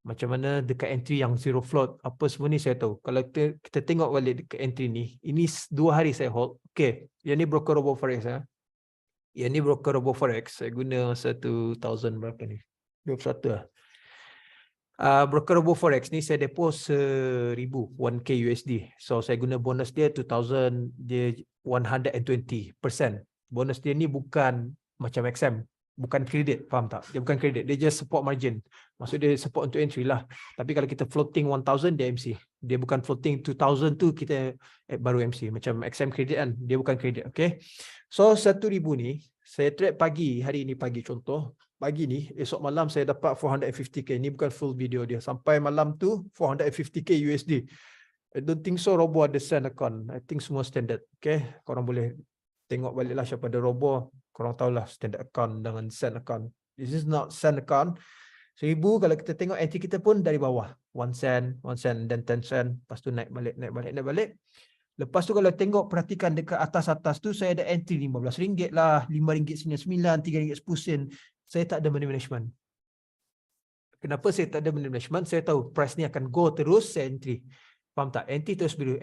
Speaker 1: Macam mana dekat entry yang zero float, apa semua ni saya tahu. Kalau kita tengok balik dekat entry ni, ini 2 hari saya hold. Okay, yang ni broker Robo Forex Yang ni broker Robo Forex. Saya guna 1,000 berapa ni? 21 lah. Broker Robo Forex ni saya deposit 1,000, 1k USD. So saya guna bonus dia 2,000, dia 120%. Bonus dia ni bukan macam XM. Bukan kredit, faham tak? Dia bukan kredit, dia just support margin. Maksud dia support untuk entry lah. Tapi kalau kita floating 1,000, dia MC. Dia bukan floating 2,000 tu kita baru MC. Macam XM kredit kan, dia bukan kredit, okay? So 1,000 ni, saya trade pagi, hari ini pagi contoh. Pagi ni, esok malam saya dapat 450k. Ni bukan full video dia. Sampai malam tu, 450k USD. I don't think so Robo ada send account. I think semua standard, okay? Korang boleh tengok baliklah siapa ada Robo. Korang tahulah standard account dengan send account. This is not send account. 1,000 kalau kita tengok entry kita pun dari bawah. 1 sen, 1 sen, dan 10 sen. Lepas tu naik balik. Lepas tu kalau tengok, perhatikan dekat atas-atas tu, saya ada entry RM15 lah, RM5.99, RM3.10. Saya tak ada money management. Kenapa saya tak ada money management? Saya tahu price ni akan go terus, saya entry. Faham tak? Entry terus biru.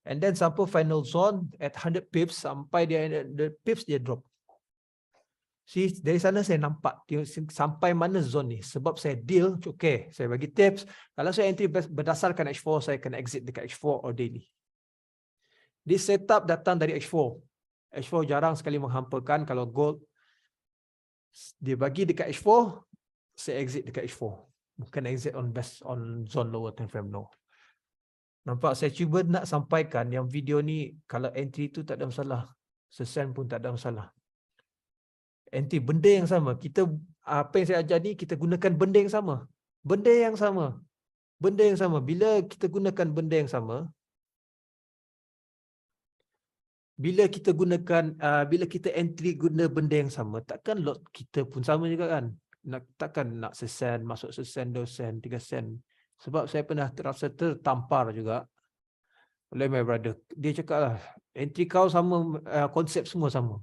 Speaker 1: And then sampai final zone at 100 pips, sampai dia the pips dia drop. See, dari sana saya nampak sampai mana zone ni. Sebab saya deal, okay, saya bagi tips. Kalau saya entry berdasarkan H4, saya kena exit dekat H4 or daily. This setup datang dari H4. H4 jarang sekali menghampakan. Kalau gold dia bagi dekat H4, saya exit dekat H4. Bukan exit on zone lower time frame, no. Nampak, saya cuba nak sampaikan yang video ni, kalau entry tu tak ada masalah. Sesen pun tak ada masalah. Entry benda yang sama. Apa yang saya ajar ni, kita gunakan benda yang sama. Benda yang sama. Benda yang sama. Bila kita gunakan benda yang sama, bila kita entry guna benda yang sama, takkan lot kita pun sama juga kan? Takkan nak sesen, masuk sesen, 2 sen, 3 sen. Sebab saya pernah terasa tertampar juga oleh my brother. Dia cakap lah, entry kau sama, konsep semua sama.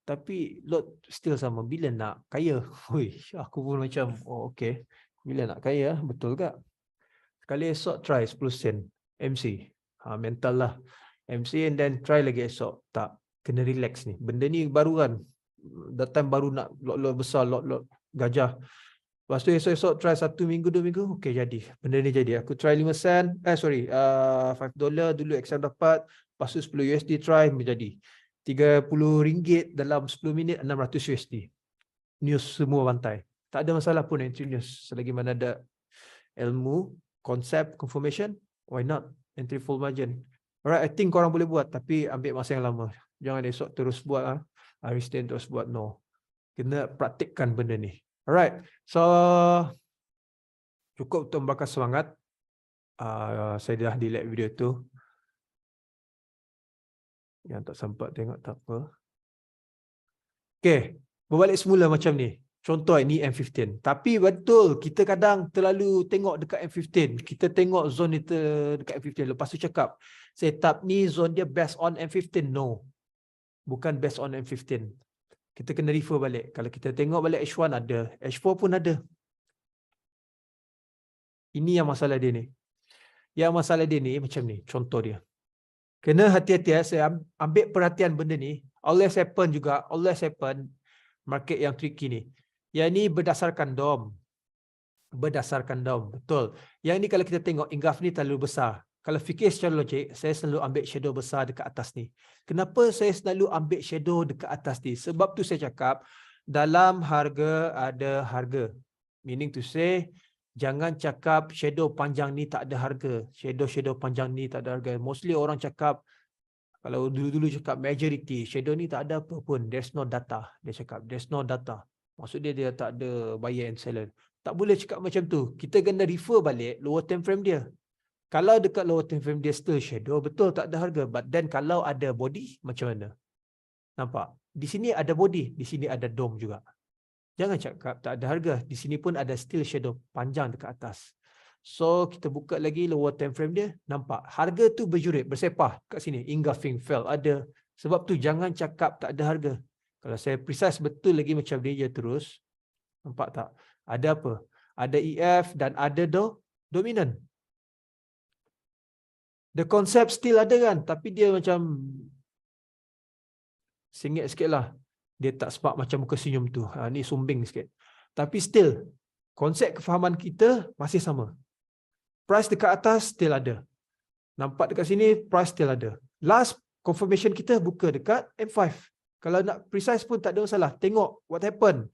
Speaker 1: Tapi lot still sama. Bila nak kaya? Hui, aku pun macam, oh okay. Bila nak kaya, betul tak? Sekali esok try 10 sen MC. Mental lah. MC and then try lagi esok. Tak. Kena relax ni. Benda ni baru kan. That time baru nak lot-lot besar, lot-lot gajah. Lepas tu esok-esok try 1 minggu, 2 minggu. Okay jadi. Benda ni jadi. Aku try 5 sen. $5 dulu exam dapat. Lepas tu 10 USD try menjadi. RM30 dalam 10 minit 600 USD. News semua bantai. Tak ada masalah pun entry news. Selagi mana ada ilmu, konsep, confirmation, why not? Entry full margin. Alright, I think korang boleh buat tapi ambil masa yang lama. Jangan esok terus buat hari Senin terus buat, no. Kena praktikkan benda ni. Alright, so cukup untuk membakar semangat. Saya dah delete video tu. Yang tak sempat tengok tak apa. Okay, berbalik semula macam ni. Contoh ini M15. Tapi betul, kita kadang terlalu tengok dekat M15. Kita tengok zone itu dekat M15. Lepas tu cakap, setup ni zone dia based on M15. No. Bukan based on M15. Kita kena refer balik. Kalau kita tengok balik H1 ada. H4 pun ada. Ini yang masalah dia ni. Yang masalah dia ni macam ni. Contoh dia. Kena hati-hati. Saya ambil perhatian benda ni. Always happen juga. Always happen. Market yang tricky ni. Yang ni berdasarkan DOM. Berdasarkan DOM. Betul. Yang ni kalau kita tengok engulf ni terlalu besar. Kalau fikir secara logik, saya selalu ambil shadow besar dekat atas ni. Kenapa saya selalu ambil shadow dekat atas ni? Sebab tu saya cakap, dalam harga ada harga. Meaning to say, jangan cakap shadow panjang ni tak ada harga. Shadow panjang ni tak ada harga. Mostly orang cakap, kalau dulu-dulu cakap majority, shadow ni tak ada apa pun. There's no data. Dia cakap, there's no data. Maksud dia tak ada buyer and seller. Tak boleh cakap macam tu. Kita kena refer balik lower time frame dia. Kalau dekat lower time frame dia still shadow, betul tak ada harga. But then kalau ada body, macam mana? Nampak? Di sini ada body, di sini ada dome juga. Jangan cakap tak ada harga. Di sini pun ada still shadow panjang dekat atas. So, kita buka lagi lower time frame dia. Nampak? Harga tu berjurit, bersepah kat sini. Engulfing fell ada. Sebab tu jangan cakap tak ada harga. Kalau saya precise betul lagi macam dia terus. Nampak tak? Ada apa? Ada EF dan ada dominant. The concept still ada kan? Tapi dia macam singit sikit lah. Dia tak smart macam muka senyum tu. Ni sumbing sikit. Tapi still, konsep kefahaman kita masih sama. Price dekat atas still ada. Nampak dekat sini, price still ada. Last confirmation kita buka dekat M5. Kalau nak precise pun tak ada masalah. Tengok what happened.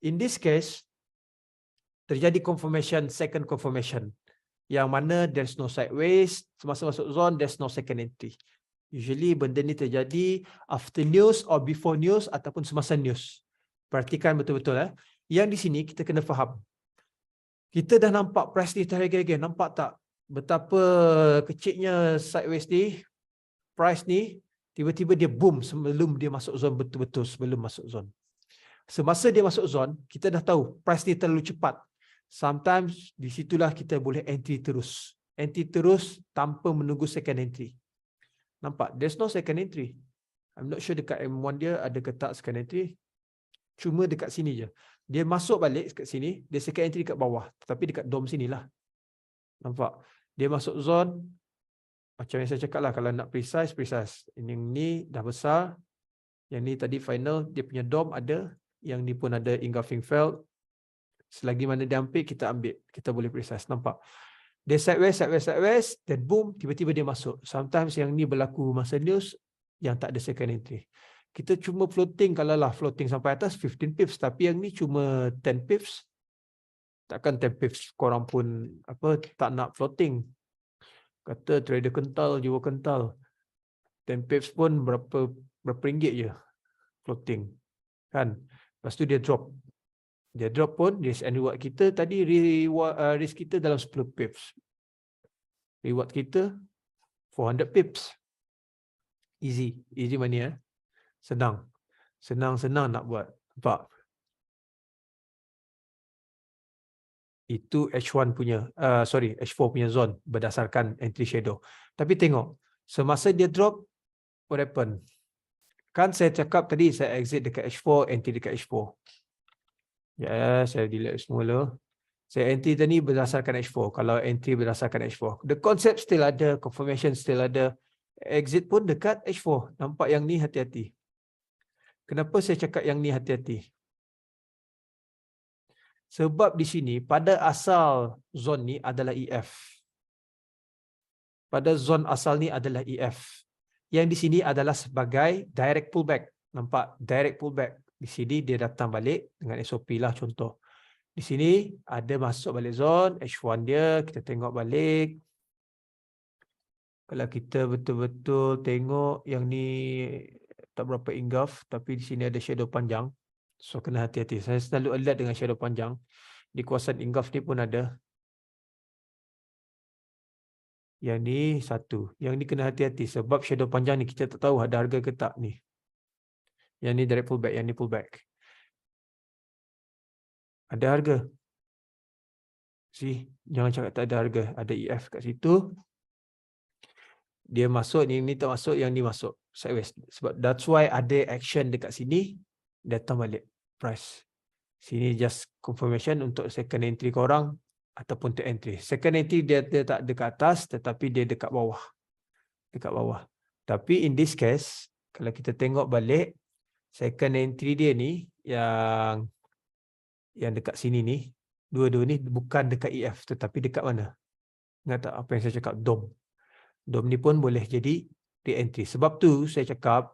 Speaker 1: In this case, terjadi confirmation, second confirmation. Yang mana there's no sideways. Semasa masuk zone, there's no second entry. Usually benda ni terjadi after news or before news ataupun semasa news. Perhatikan betul-betul. Yang di sini kita kena faham. Kita dah nampak price ni terharga-harga. Nampak tak betapa kecilnya sideways ni, price ni, tiba-tiba dia boom sebelum dia masuk zone, betul-betul sebelum masuk zone. Semasa dia masuk zone, kita dah tahu price ni terlalu cepat. Sometimes di situlah kita boleh entry terus. Entry terus tanpa menunggu second entry. Nampak? There's no second entry. I'm not sure dekat M1 dia ada ke tak second entry. Cuma dekat sini je. Dia masuk balik dekat sini, dia second entry dekat bawah. Tapi dekat dome sinilah. Nampak? Dia masuk zone. Macam yang saya cakap lah, kalau nak precise. Ini ni dah besar. Yang ni tadi final, dia punya dome ada. Yang ni pun ada engulfing fell. Selagi mana dia ambil, kita ambil. Kita boleh precise. Nampak? Dia sideways, then boom, tiba-tiba dia masuk. Sometimes yang ni berlaku masa news, yang tak ada second entry. Kita cuma floating, kalau lah floating sampai atas 15 pips. Tapi yang ni cuma 10 pips. Takkan 10 pips korang pun tak nak floating. Kata trader kental, jiwa kental. 10 pips pun berapa ringgit je floating. Kan? Lepas tu dia drop. Dia drop pun risk and reward kita tadi risk kita dalam 10 pips. Reward kita 400 pips. Easy money Senang. Senang nak buat. Nampak? Itu H1 punya, H4 punya zone berdasarkan entry shadow. Tapi tengok, semasa dia drop, what happen? Kan saya cakap tadi saya exit dekat H4, entry dekat H4. Ya, saya delete semula. Saya entry tadi berdasarkan H4. Kalau entry berdasarkan H4. The concept still ada, confirmation still ada. Exit pun dekat H4. Nampak yang ni hati-hati. Kenapa saya cakap yang ni hati-hati? Sebab di sini pada asal zone ni adalah EF. Pada zone asal ni adalah EF. Yang di sini adalah sebagai direct pullback. Nampak? Direct pullback. Di sini dia datang balik dengan SOP lah contoh. Di sini ada masuk balik zone, H1 dia, kita tengok balik. Kalau kita betul-betul tengok yang ni tak berapa engulf, tapi di sini ada shadow panjang. So kena hati-hati. Saya selalu alert dengan shadow panjang. Di kawasan engulf ni pun ada. Yang ni satu. Yang ni kena hati-hati sebab shadow panjang ni kita tak tahu ada harga ke tak ni. Yang ni direct pullback, yang ni pullback. Ada harga. Jangan cakap tak ada harga. Ada EF kat situ. Dia masuk, ni tak masuk, yang ni masuk. Sideways. Sebab that's why ada action dekat sini. Datang balik. Price. Sini just confirmation untuk second entry korang. Ataupun third entry. Second entry dia tak dekat atas. Tetapi dia dekat bawah. Dekat bawah. Tapi in this case. Kalau kita tengok balik. Second entry dia ni. Yang dekat sini ni. Dua-dua ni bukan dekat EF. Tetapi dekat mana? Ingat tak apa yang saya cakap? DOM. DOM ni pun boleh jadi re-entry. Sebab tu saya cakap.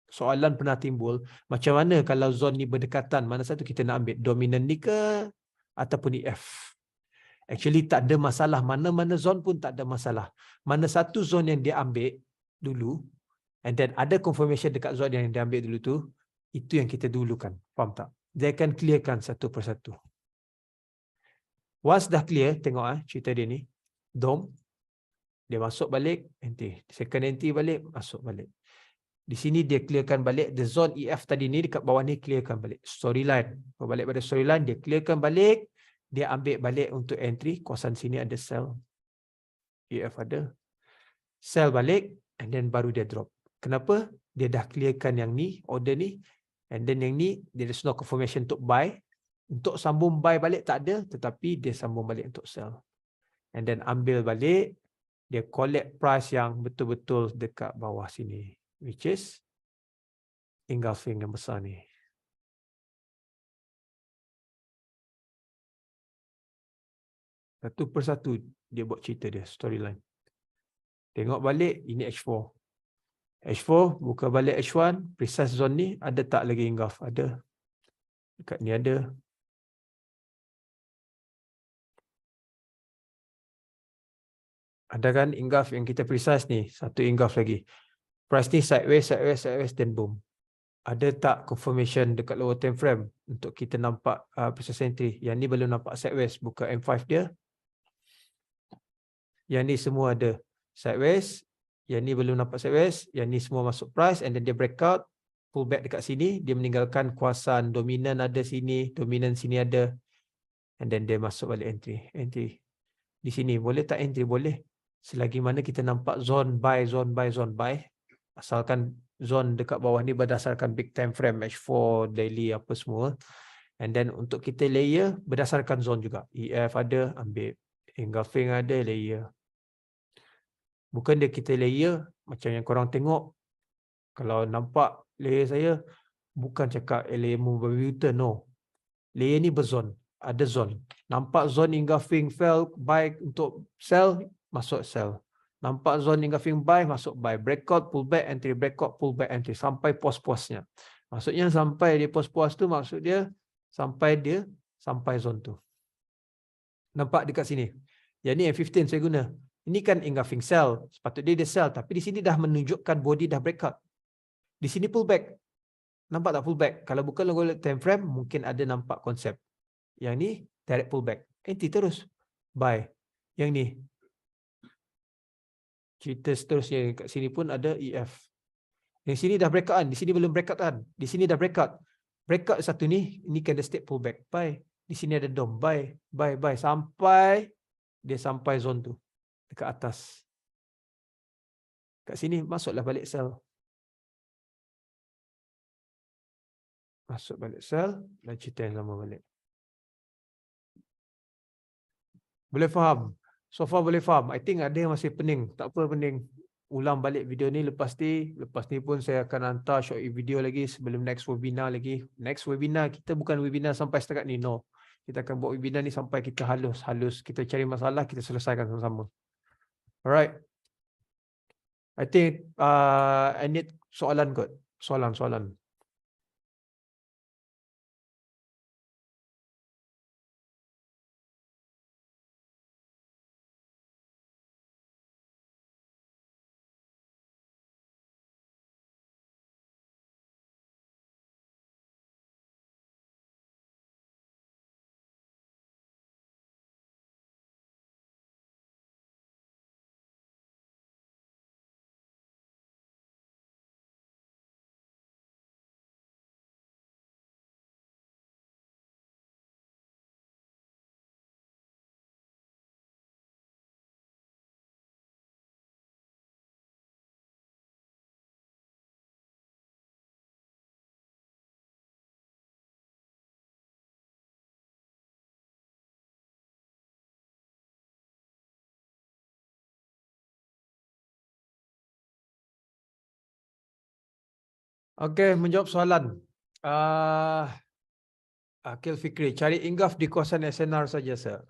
Speaker 1: Soalan pernah timbul. Macam mana kalau zone ni berdekatan? Mana satu kita nak ambil? Dominant ni ke? Ataupun EF? Actually tak ada masalah. Mana-mana zone pun tak ada masalah. Mana satu zone yang dia ambil dulu. And then ada confirmation dekat zone yang dia ambil dulu tu. Itu yang kita dulukan. Faham tak? Dia akan clearkan satu persatu. Once dah clear, tengok cerita dia ni. DOM. Dia masuk balik, entry. Second entry balik, masuk balik. Di sini dia clearkan balik. The zone EF tadi ni dekat bawah ni clearkan balik. Storyline. Balik pada storyline, dia clearkan balik. Dia ambil balik untuk entry. Kawasan sini ada sell. EF ada. Sell balik. And then baru dia drop. Kenapa? Dia dah clearkan yang ni, order ni. And then yang ni, there is no confirmation untuk buy. Untuk sambung buy balik tak ada. Tetapi dia sambung balik untuk sell. And then ambil balik. Dia collect price yang betul-betul dekat bawah sini. Which is engulfing yang besar ni. Satu persatu dia buat cerita dia, storyline. Tengok balik, ini H4. H4, buka balik H1, precise zone ni, ada tak lagi engulf? Ada. Dekat ni ada. Ada kan engulf yang kita precise ni, satu engulf lagi. Price ni sideways, then boom. Ada tak confirmation dekat lower time frame untuk kita nampak precise entry? Yang ni belum nampak sideways, buka M5 dia. Yang ni semua ada sideways, yang ni belum nampak sideways, yang ni semua masuk price and then dia breakout, pullback dekat sini, dia meninggalkan kawasan dominan ada sini, dominan sini ada. And then dia masuk balik entry. Di sini boleh tak entry? Boleh. Selagi mana kita nampak zone buy. Asalkan zone dekat bawah ni berdasarkan big time frame, H4, daily apa semua. And then untuk kita layer berdasarkan zone juga. EF ada, ambil. Engulfing ada, layer. Bukan dia kita layer macam yang korang tengok. Kalau nampak layer saya, bukan cakap layer berbuta, no. Layer ni berzone. Ada zone. Nampak zone engulfing fail, buy untuk sell, masuk sell. Nampak zone engulfing buy, masuk buy. Breakout, pullback, entry. Breakout, pullback, entry. Sampai pos-posnya. Maksudnya sampai dia pos-pos tu, maksud dia sampai zone tu. Nampak dekat sini. Yang ni M15 saya guna. Ini kan engulfing sell. Sepatutnya dia sell. Tapi di sini dah menunjukkan body dah breakout. Di sini pullback. Nampak tak pullback? Kalau bukan logo time frame, mungkin ada nampak konsep. Yang ni direct pullback. Anti terus buy. Yang ni cerita seterusnya kat sini pun ada EF. Di sini dah breakout kan, di sini belum breakout kan. Di sini dah breakout. Breakout satu ni, ini candlestick pullback. Buy. Di sini ada DOM. Buy, buy, buy sampai dia sampai zone tu dekat atas. Kat sini masuklah balik sell. Masuk balik sell dan cerita yang sama balik. Boleh faham? So far boleh faham. I think ada yang masih pening. Tak apa pening. Ulang balik video ni lepas ni pun saya akan hantar short video lagi sebelum next webinar lagi. Next webinar kita bukan webinar sampai setakat ni, no. Kita akan buat webinar ni sampai kita halus. Kita cari masalah, kita selesaikan sama-sama. Alright. I think I need soalan kot. Soalan. Okay, menjawab soalan. Akil Fikri, cari ingaf di kawasan SNR saja, sir.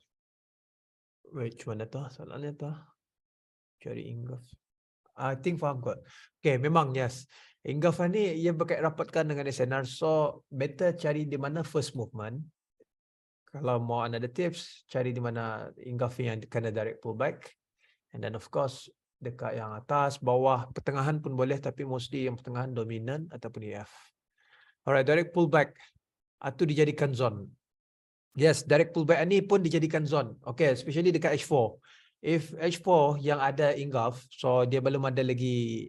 Speaker 1: Wait, mana tu? Soalannya tu. Cari ingaf. I think faham kot. Okay, memang yes. Ingaf ni ia berkait rapatkan dengan SNR. So, better cari di mana first movement. Kalau mau another tips, cari di mana ingaf yang kena direct pullback. And then of course, dekat yang atas, bawah, pertengahan pun boleh. Tapi mostly yang pertengahan dominan ataupun EF. Alright, direct pullback. Itu dijadikan zone. Yes, direct pullback ni pun dijadikan zone. Okay, especially dekat H4. If H4 yang ada engulf, so dia belum ada lagi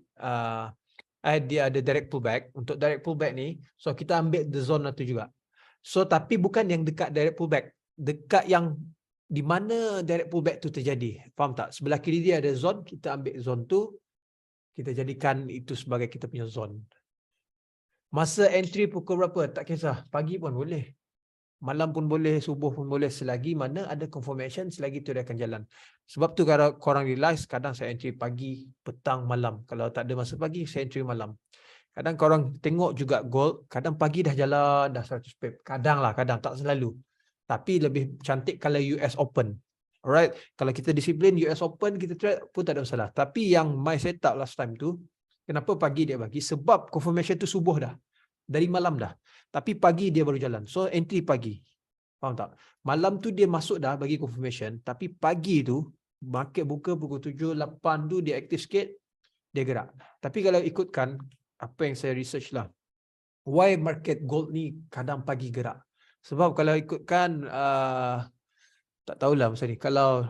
Speaker 1: dia ada direct pullback. Untuk direct pullback ni, so kita ambil the zone tu juga. So tapi bukan yang dekat direct pullback, dekat yang di mana direct pullback tu terjadi. Faham tak? Sebelah kiri dia ada zone, kita ambil zone tu, kita jadikan itu sebagai kita punya zone. Masa entry pukul berapa? Tak kisah. Pagi pun boleh. Malam pun boleh, subuh pun boleh, selagi mana ada confirmation, selagi tu dia akan jalan. Sebab tu kalau korang realize, kadang saya entry pagi, petang, malam. Kalau tak ada masa pagi, saya entry malam. Kadang korang tengok juga gold, kadang pagi dah jalan, dah 100 pip. Kadang lah, kadang, tak selalu. Tapi lebih cantik kalau US Open. Alright, kalau kita disiplin US Open, kita trade pun tak ada masalah. Tapi yang my setup last time tu, kenapa pagi dia bagi? Sebab confirmation tu subuh dah. Dari malam dah. Tapi pagi dia baru jalan. So entry pagi. Faham tak? Malam tu dia masuk dah bagi confirmation. Tapi pagi tu, market buka pukul 7, 8 tu dia aktif sikit, dia gerak. Tapi kalau ikutkan, apa yang saya research lah. Why market gold ni kadang pagi gerak? Sebab kalau ikutkan, tak tahulah masa ni. Kalau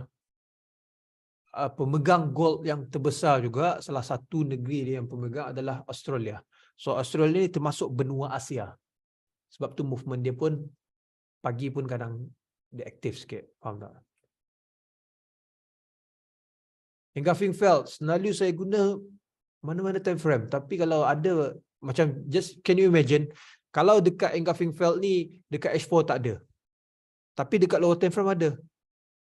Speaker 1: pemegang gold yang terbesar juga, salah satu negeri dia yang pemegang adalah Australia. So Australia ni termasuk benua Asia. Sebab tu movement dia pun pagi pun kadang dia aktif sikit. Faham tak? Engulfing felt, selalu saya guna mana-mana time frame. Tapi kalau ada, macam just can you imagine, kalau dekat engulfing felt ni, dekat H4 tak ada. Tapi dekat lower time frame ada.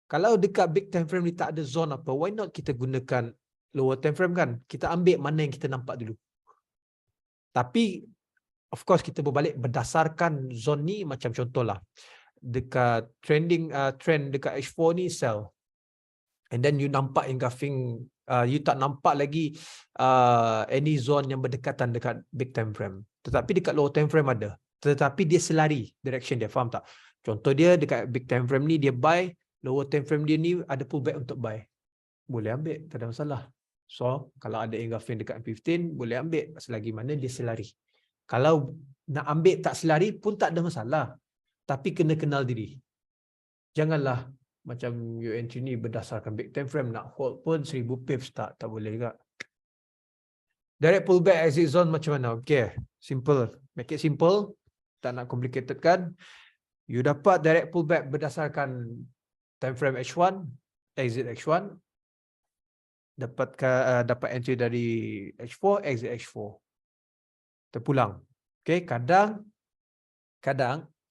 Speaker 1: Kalau dekat big time frame ni tak ada zone apa, why not kita gunakan lower time frame kan? Kita ambil mana yang kita nampak dulu. Tapi of course kita berbalik berdasarkan zone ni, macam contohlah dekat trending trend dekat H4 ni sell, and then you nampak engulfing, you tak nampak lagi any zone yang berdekatan dekat big time frame, tetapi dekat low time frame ada, tetapi dia selari direction dia. Faham tak? Contoh dia dekat big time frame ni dia buy, lower time frame dia ni ada pullback untuk buy, boleh ambil, tak ada masalah. So kalau ada engulfing dekat 15 boleh ambil selagi mana dia selari. Kalau nak ambil tak selari pun tak ada masalah. Tapi kena kenal diri. janganlah macam you entry ni berdasarkan big time frame, nak hold pun 1000 pips tak boleh juga. Direct pullback exit zone macam mana? Okay, simple. Make it simple. Tak nak complicated kan. You dapat direct pullback berdasarkan time frame H1, exit H1. Dapat entry dari H4, exit H4. Terpulang. Okay, kadang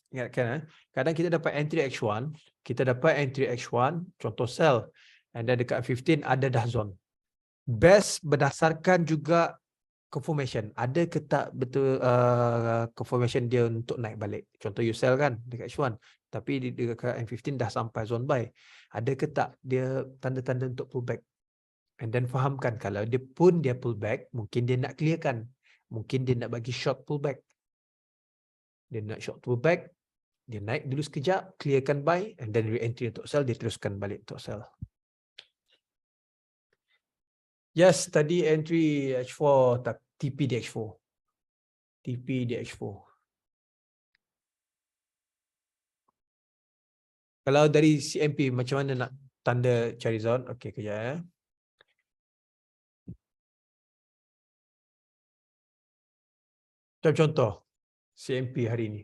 Speaker 1: ingatkan, kadang kita dapat entry H1, kita dapat entry H1, contoh sell, and then dekat 15 ada dah zone. Best berdasarkan juga confirmation. Ada ke tak betul confirmation dia untuk naik balik. Contoh you sell kan dekat H1, tapi di dekat M15 dah sampai zone buy. Ada ke tak dia tanda-tanda untuk pullback. And then fahamkan kalau dia pullback, mungkin dia nak clearkan. Mungkin dia nak bagi short pullback. Dia nak short pullback, dia naik dulu sekejap, clearkan buy, and then re-entry untuk sell, dia teruskan balik untuk sell. Yes, tadi entry H4, TP di H4. TP di H4. Kalau dari CMP, macam mana nak tanda cari zone? Okey, kejap ya. Contoh, CMP hari ini.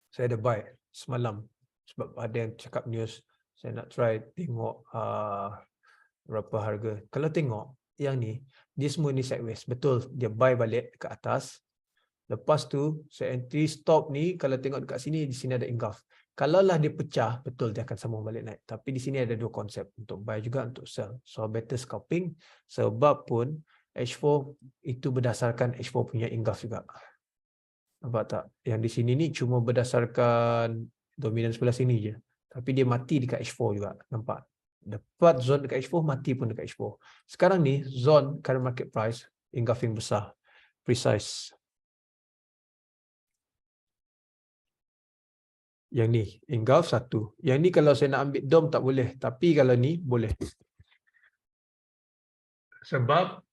Speaker 1: Saya ada buy semalam. Sebab ada yang cakap news, saya nak try tengok berapa harga. Kalau tengok yang ni, dia semua ni sideways. Betul, dia buy balik ke atas. Lepas tu, saya entry stop ni, kalau tengok dekat sini, di sini ada engulf. Kalaulah dia pecah, betul dia akan sambung balik naik. Tapi di sini ada dua konsep, untuk buy juga untuk sell. So better scalping, sebab pun H4 itu berdasarkan H4 punya engulf juga. Nampak tak? Yang di sini ni cuma berdasarkan dominan sebelah sini je. Tapi dia mati dekat H4 juga. Nampak? Dapat zone dekat H4, mati pun dekat H4. Sekarang ni, zone current market price, engulfing besar. Precise. Yang ni, engulf satu. Yang ni kalau saya nak ambil dom tak boleh. Tapi kalau ni, boleh. Sebab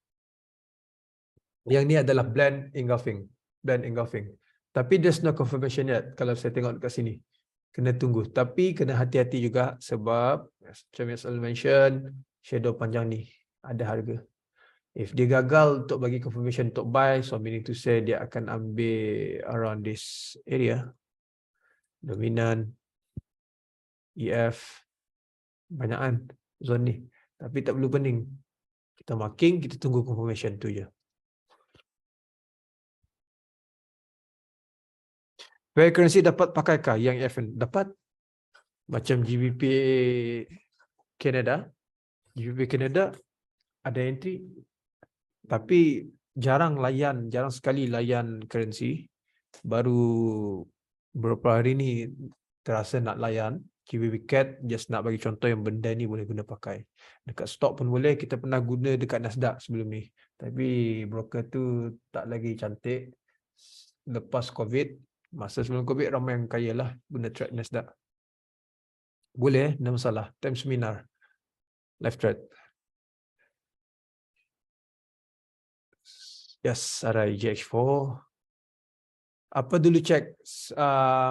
Speaker 1: yang ni adalah blend engulfing. Blend engulfing. Tapi there's no confirmation yet. Kalau saya tengok dekat sini. Kena tunggu. Tapi kena hati-hati juga. Sebab, macam yang selalu mention, shadow panjang ni ada harga. If dia gagal untuk bagi confirmation untuk buy, so meaning to say dia akan ambil around this area. Dominan, EF, banyakan zone ni. Tapi tak perlu pening. Kita marking, kita tunggu confirmation tu je. Pair currency dapat pakaikah yang EFN? Dapat. Macam GBP Canada. GBP Canada ada entry. Tapi jarang sekali layan currency. Baru beberapa hari ni terasa nak layan. GBP CAD just nak bagi contoh yang benda ni boleh guna pakai. Dekat stok pun boleh, kita pernah guna dekat Nasdaq sebelum ni. Tapi broker tu tak lagi cantik. Lepas COVID, masa sebelum COVID ramai yang kaya lah guna trade Nasdaq. Boleh, tak masalah. Time seminar. Live trade. Yes, RI GH4. Apa dulu check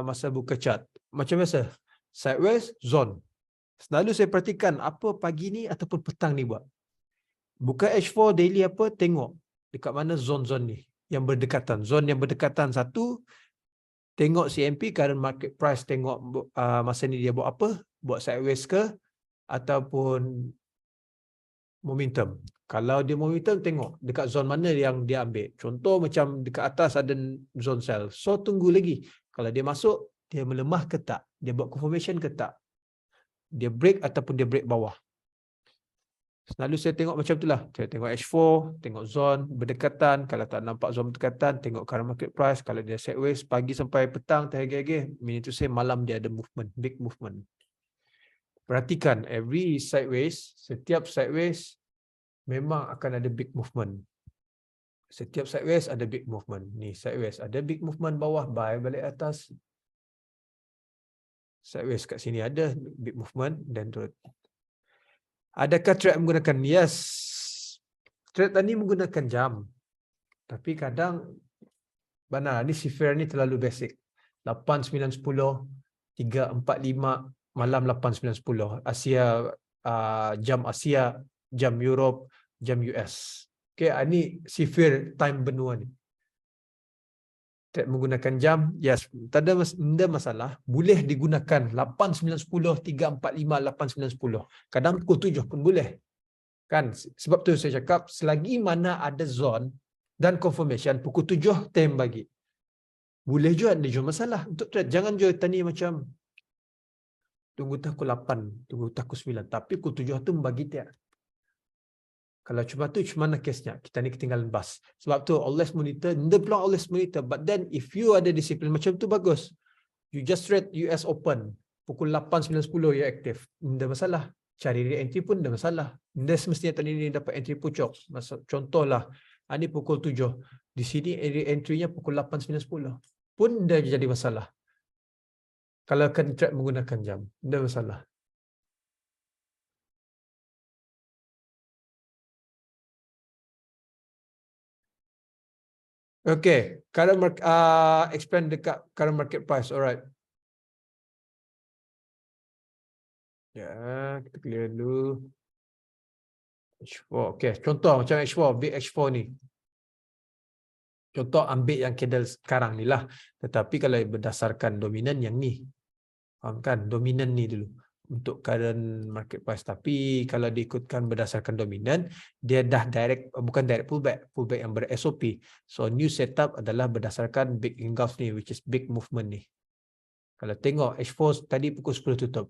Speaker 1: masa buka chart? Macam biasa, sideways, zone. Selalu saya perhatikan apa pagi ni ataupun petang ni buat. Buka H4 daily apa, tengok dekat mana zone-zone ni yang berdekatan. Zone yang berdekatan satu, tengok CMP, current market price, tengok masa ni dia buat apa, buat sideways ke ataupun momentum. Kalau dia momentum, tengok dekat zone mana yang dia ambil. Contoh macam dekat atas ada zone sell. So tunggu lagi. Kalau dia masuk, dia melemah ke tak? Dia buat confirmation ke tak? Dia break ataupun dia break bawah. Selalu saya tengok macam itulah. Saya tengok H4, tengok zone berdekatan. Kalau tak nampak zone berdekatan, tengok current market price. Kalau dia sideways pagi sampai petang, terhege-hege, meaning to say malam dia ada movement, big movement. Perhatikan, every sideways, setiap sideways memang akan ada big movement. Setiap sideways ada big movement. Ni sideways ada big movement bawah, buy balik atas. Sideways kat sini ada big movement dan turun. Adakah trade menggunakan? Yes. Trade tadi menggunakan jam. Tapi kadang benar ni sifir ni terlalu basic. 8, 9, 10, 3, 4, 5. malam 8, 9, 10. Asia, jam Asia, jam Europe, jam US. Okay, ini severe time benua ni. Menggunakan jam, yes, tak ada masalah. Boleh digunakan 8, 9, 10, 3, 4, 5, 8, 9, 10. Kadang pukul 7 pun boleh. Kan? Sebab tu saya cakap, selagi mana ada zone dan confirmation, pukul 7 time bagi. Boleh juga, ada juga masalah. Untuk trade, jangan juga tani macam tunggu pukul 8, tunggu pukul 9. Tapi pukul 7 tu bagi tiap. Kalau cuma tu, cuma mana kesnya? Kita ni ketinggalan bas. Sebab tu, always monitor. Dia peluang always monitor. But then, if you ada disiplin macam tu, bagus. You just trade US Open. Pukul 8, 9, 10, you aktif. Tidak masalah. Cari re-entry pun tidak masalah. Dia semestinya tadi ni dapat entry pucuk. Contohlah, ini pukul 7. Di sini re-entry-nya pukul 8, 9, 10. Pun dah jadi masalah. Kalau akan trade menggunakan jam. Tidak masalah. Okay, current market, explain dekat current market price, alright. Ya, kita clear dulu. H4, okay. Contoh macam H4, big H4 ni. Contoh ambil yang candle sekarang ni lah. Tetapi kalau berdasarkan dominan yang ni. Faham kan? Dominan ni dulu. Untuk current market price. Tapi kalau diikutkan berdasarkan dominan, dia dah direct, bukan direct pullback. Pullback yang ber-SOP. So new setup adalah berdasarkan big engulf ni, which is big movement ni. Kalau tengok H4 tadi pukul 10 tutup.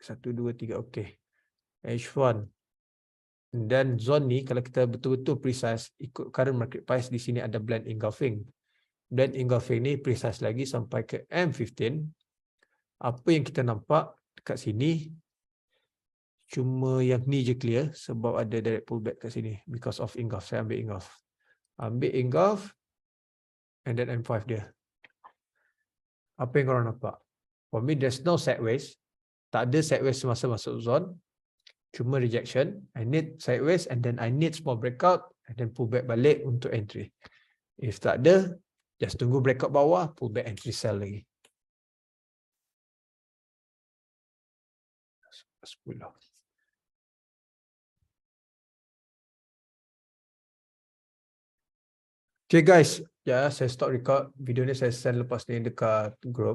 Speaker 1: 1, 2, 3, okay. H1. Dan zone ni kalau kita betul-betul precise ikut current market price, di sini ada blend engulfing. Blend engulfing ni precise lagi sampai ke M15. Apa yang kita nampak dekat sini cuma yang ni je clear sebab ada direct pullback kat sini because of engulf. Saya ambil engulf. Ambil engulf and then M5 dia. Apa yang korang nampak? For me there's no sideways. Tak ada sideways semasa masuk zone. Cuma rejection. I need sideways and then I need small breakout and then pull back balik untuk entry. If tak ada, just tunggu breakout bawah, pull back entry sell lagi. 10. Okay guys, ya saya stop record. Video ni saya send lepas ni dekat group.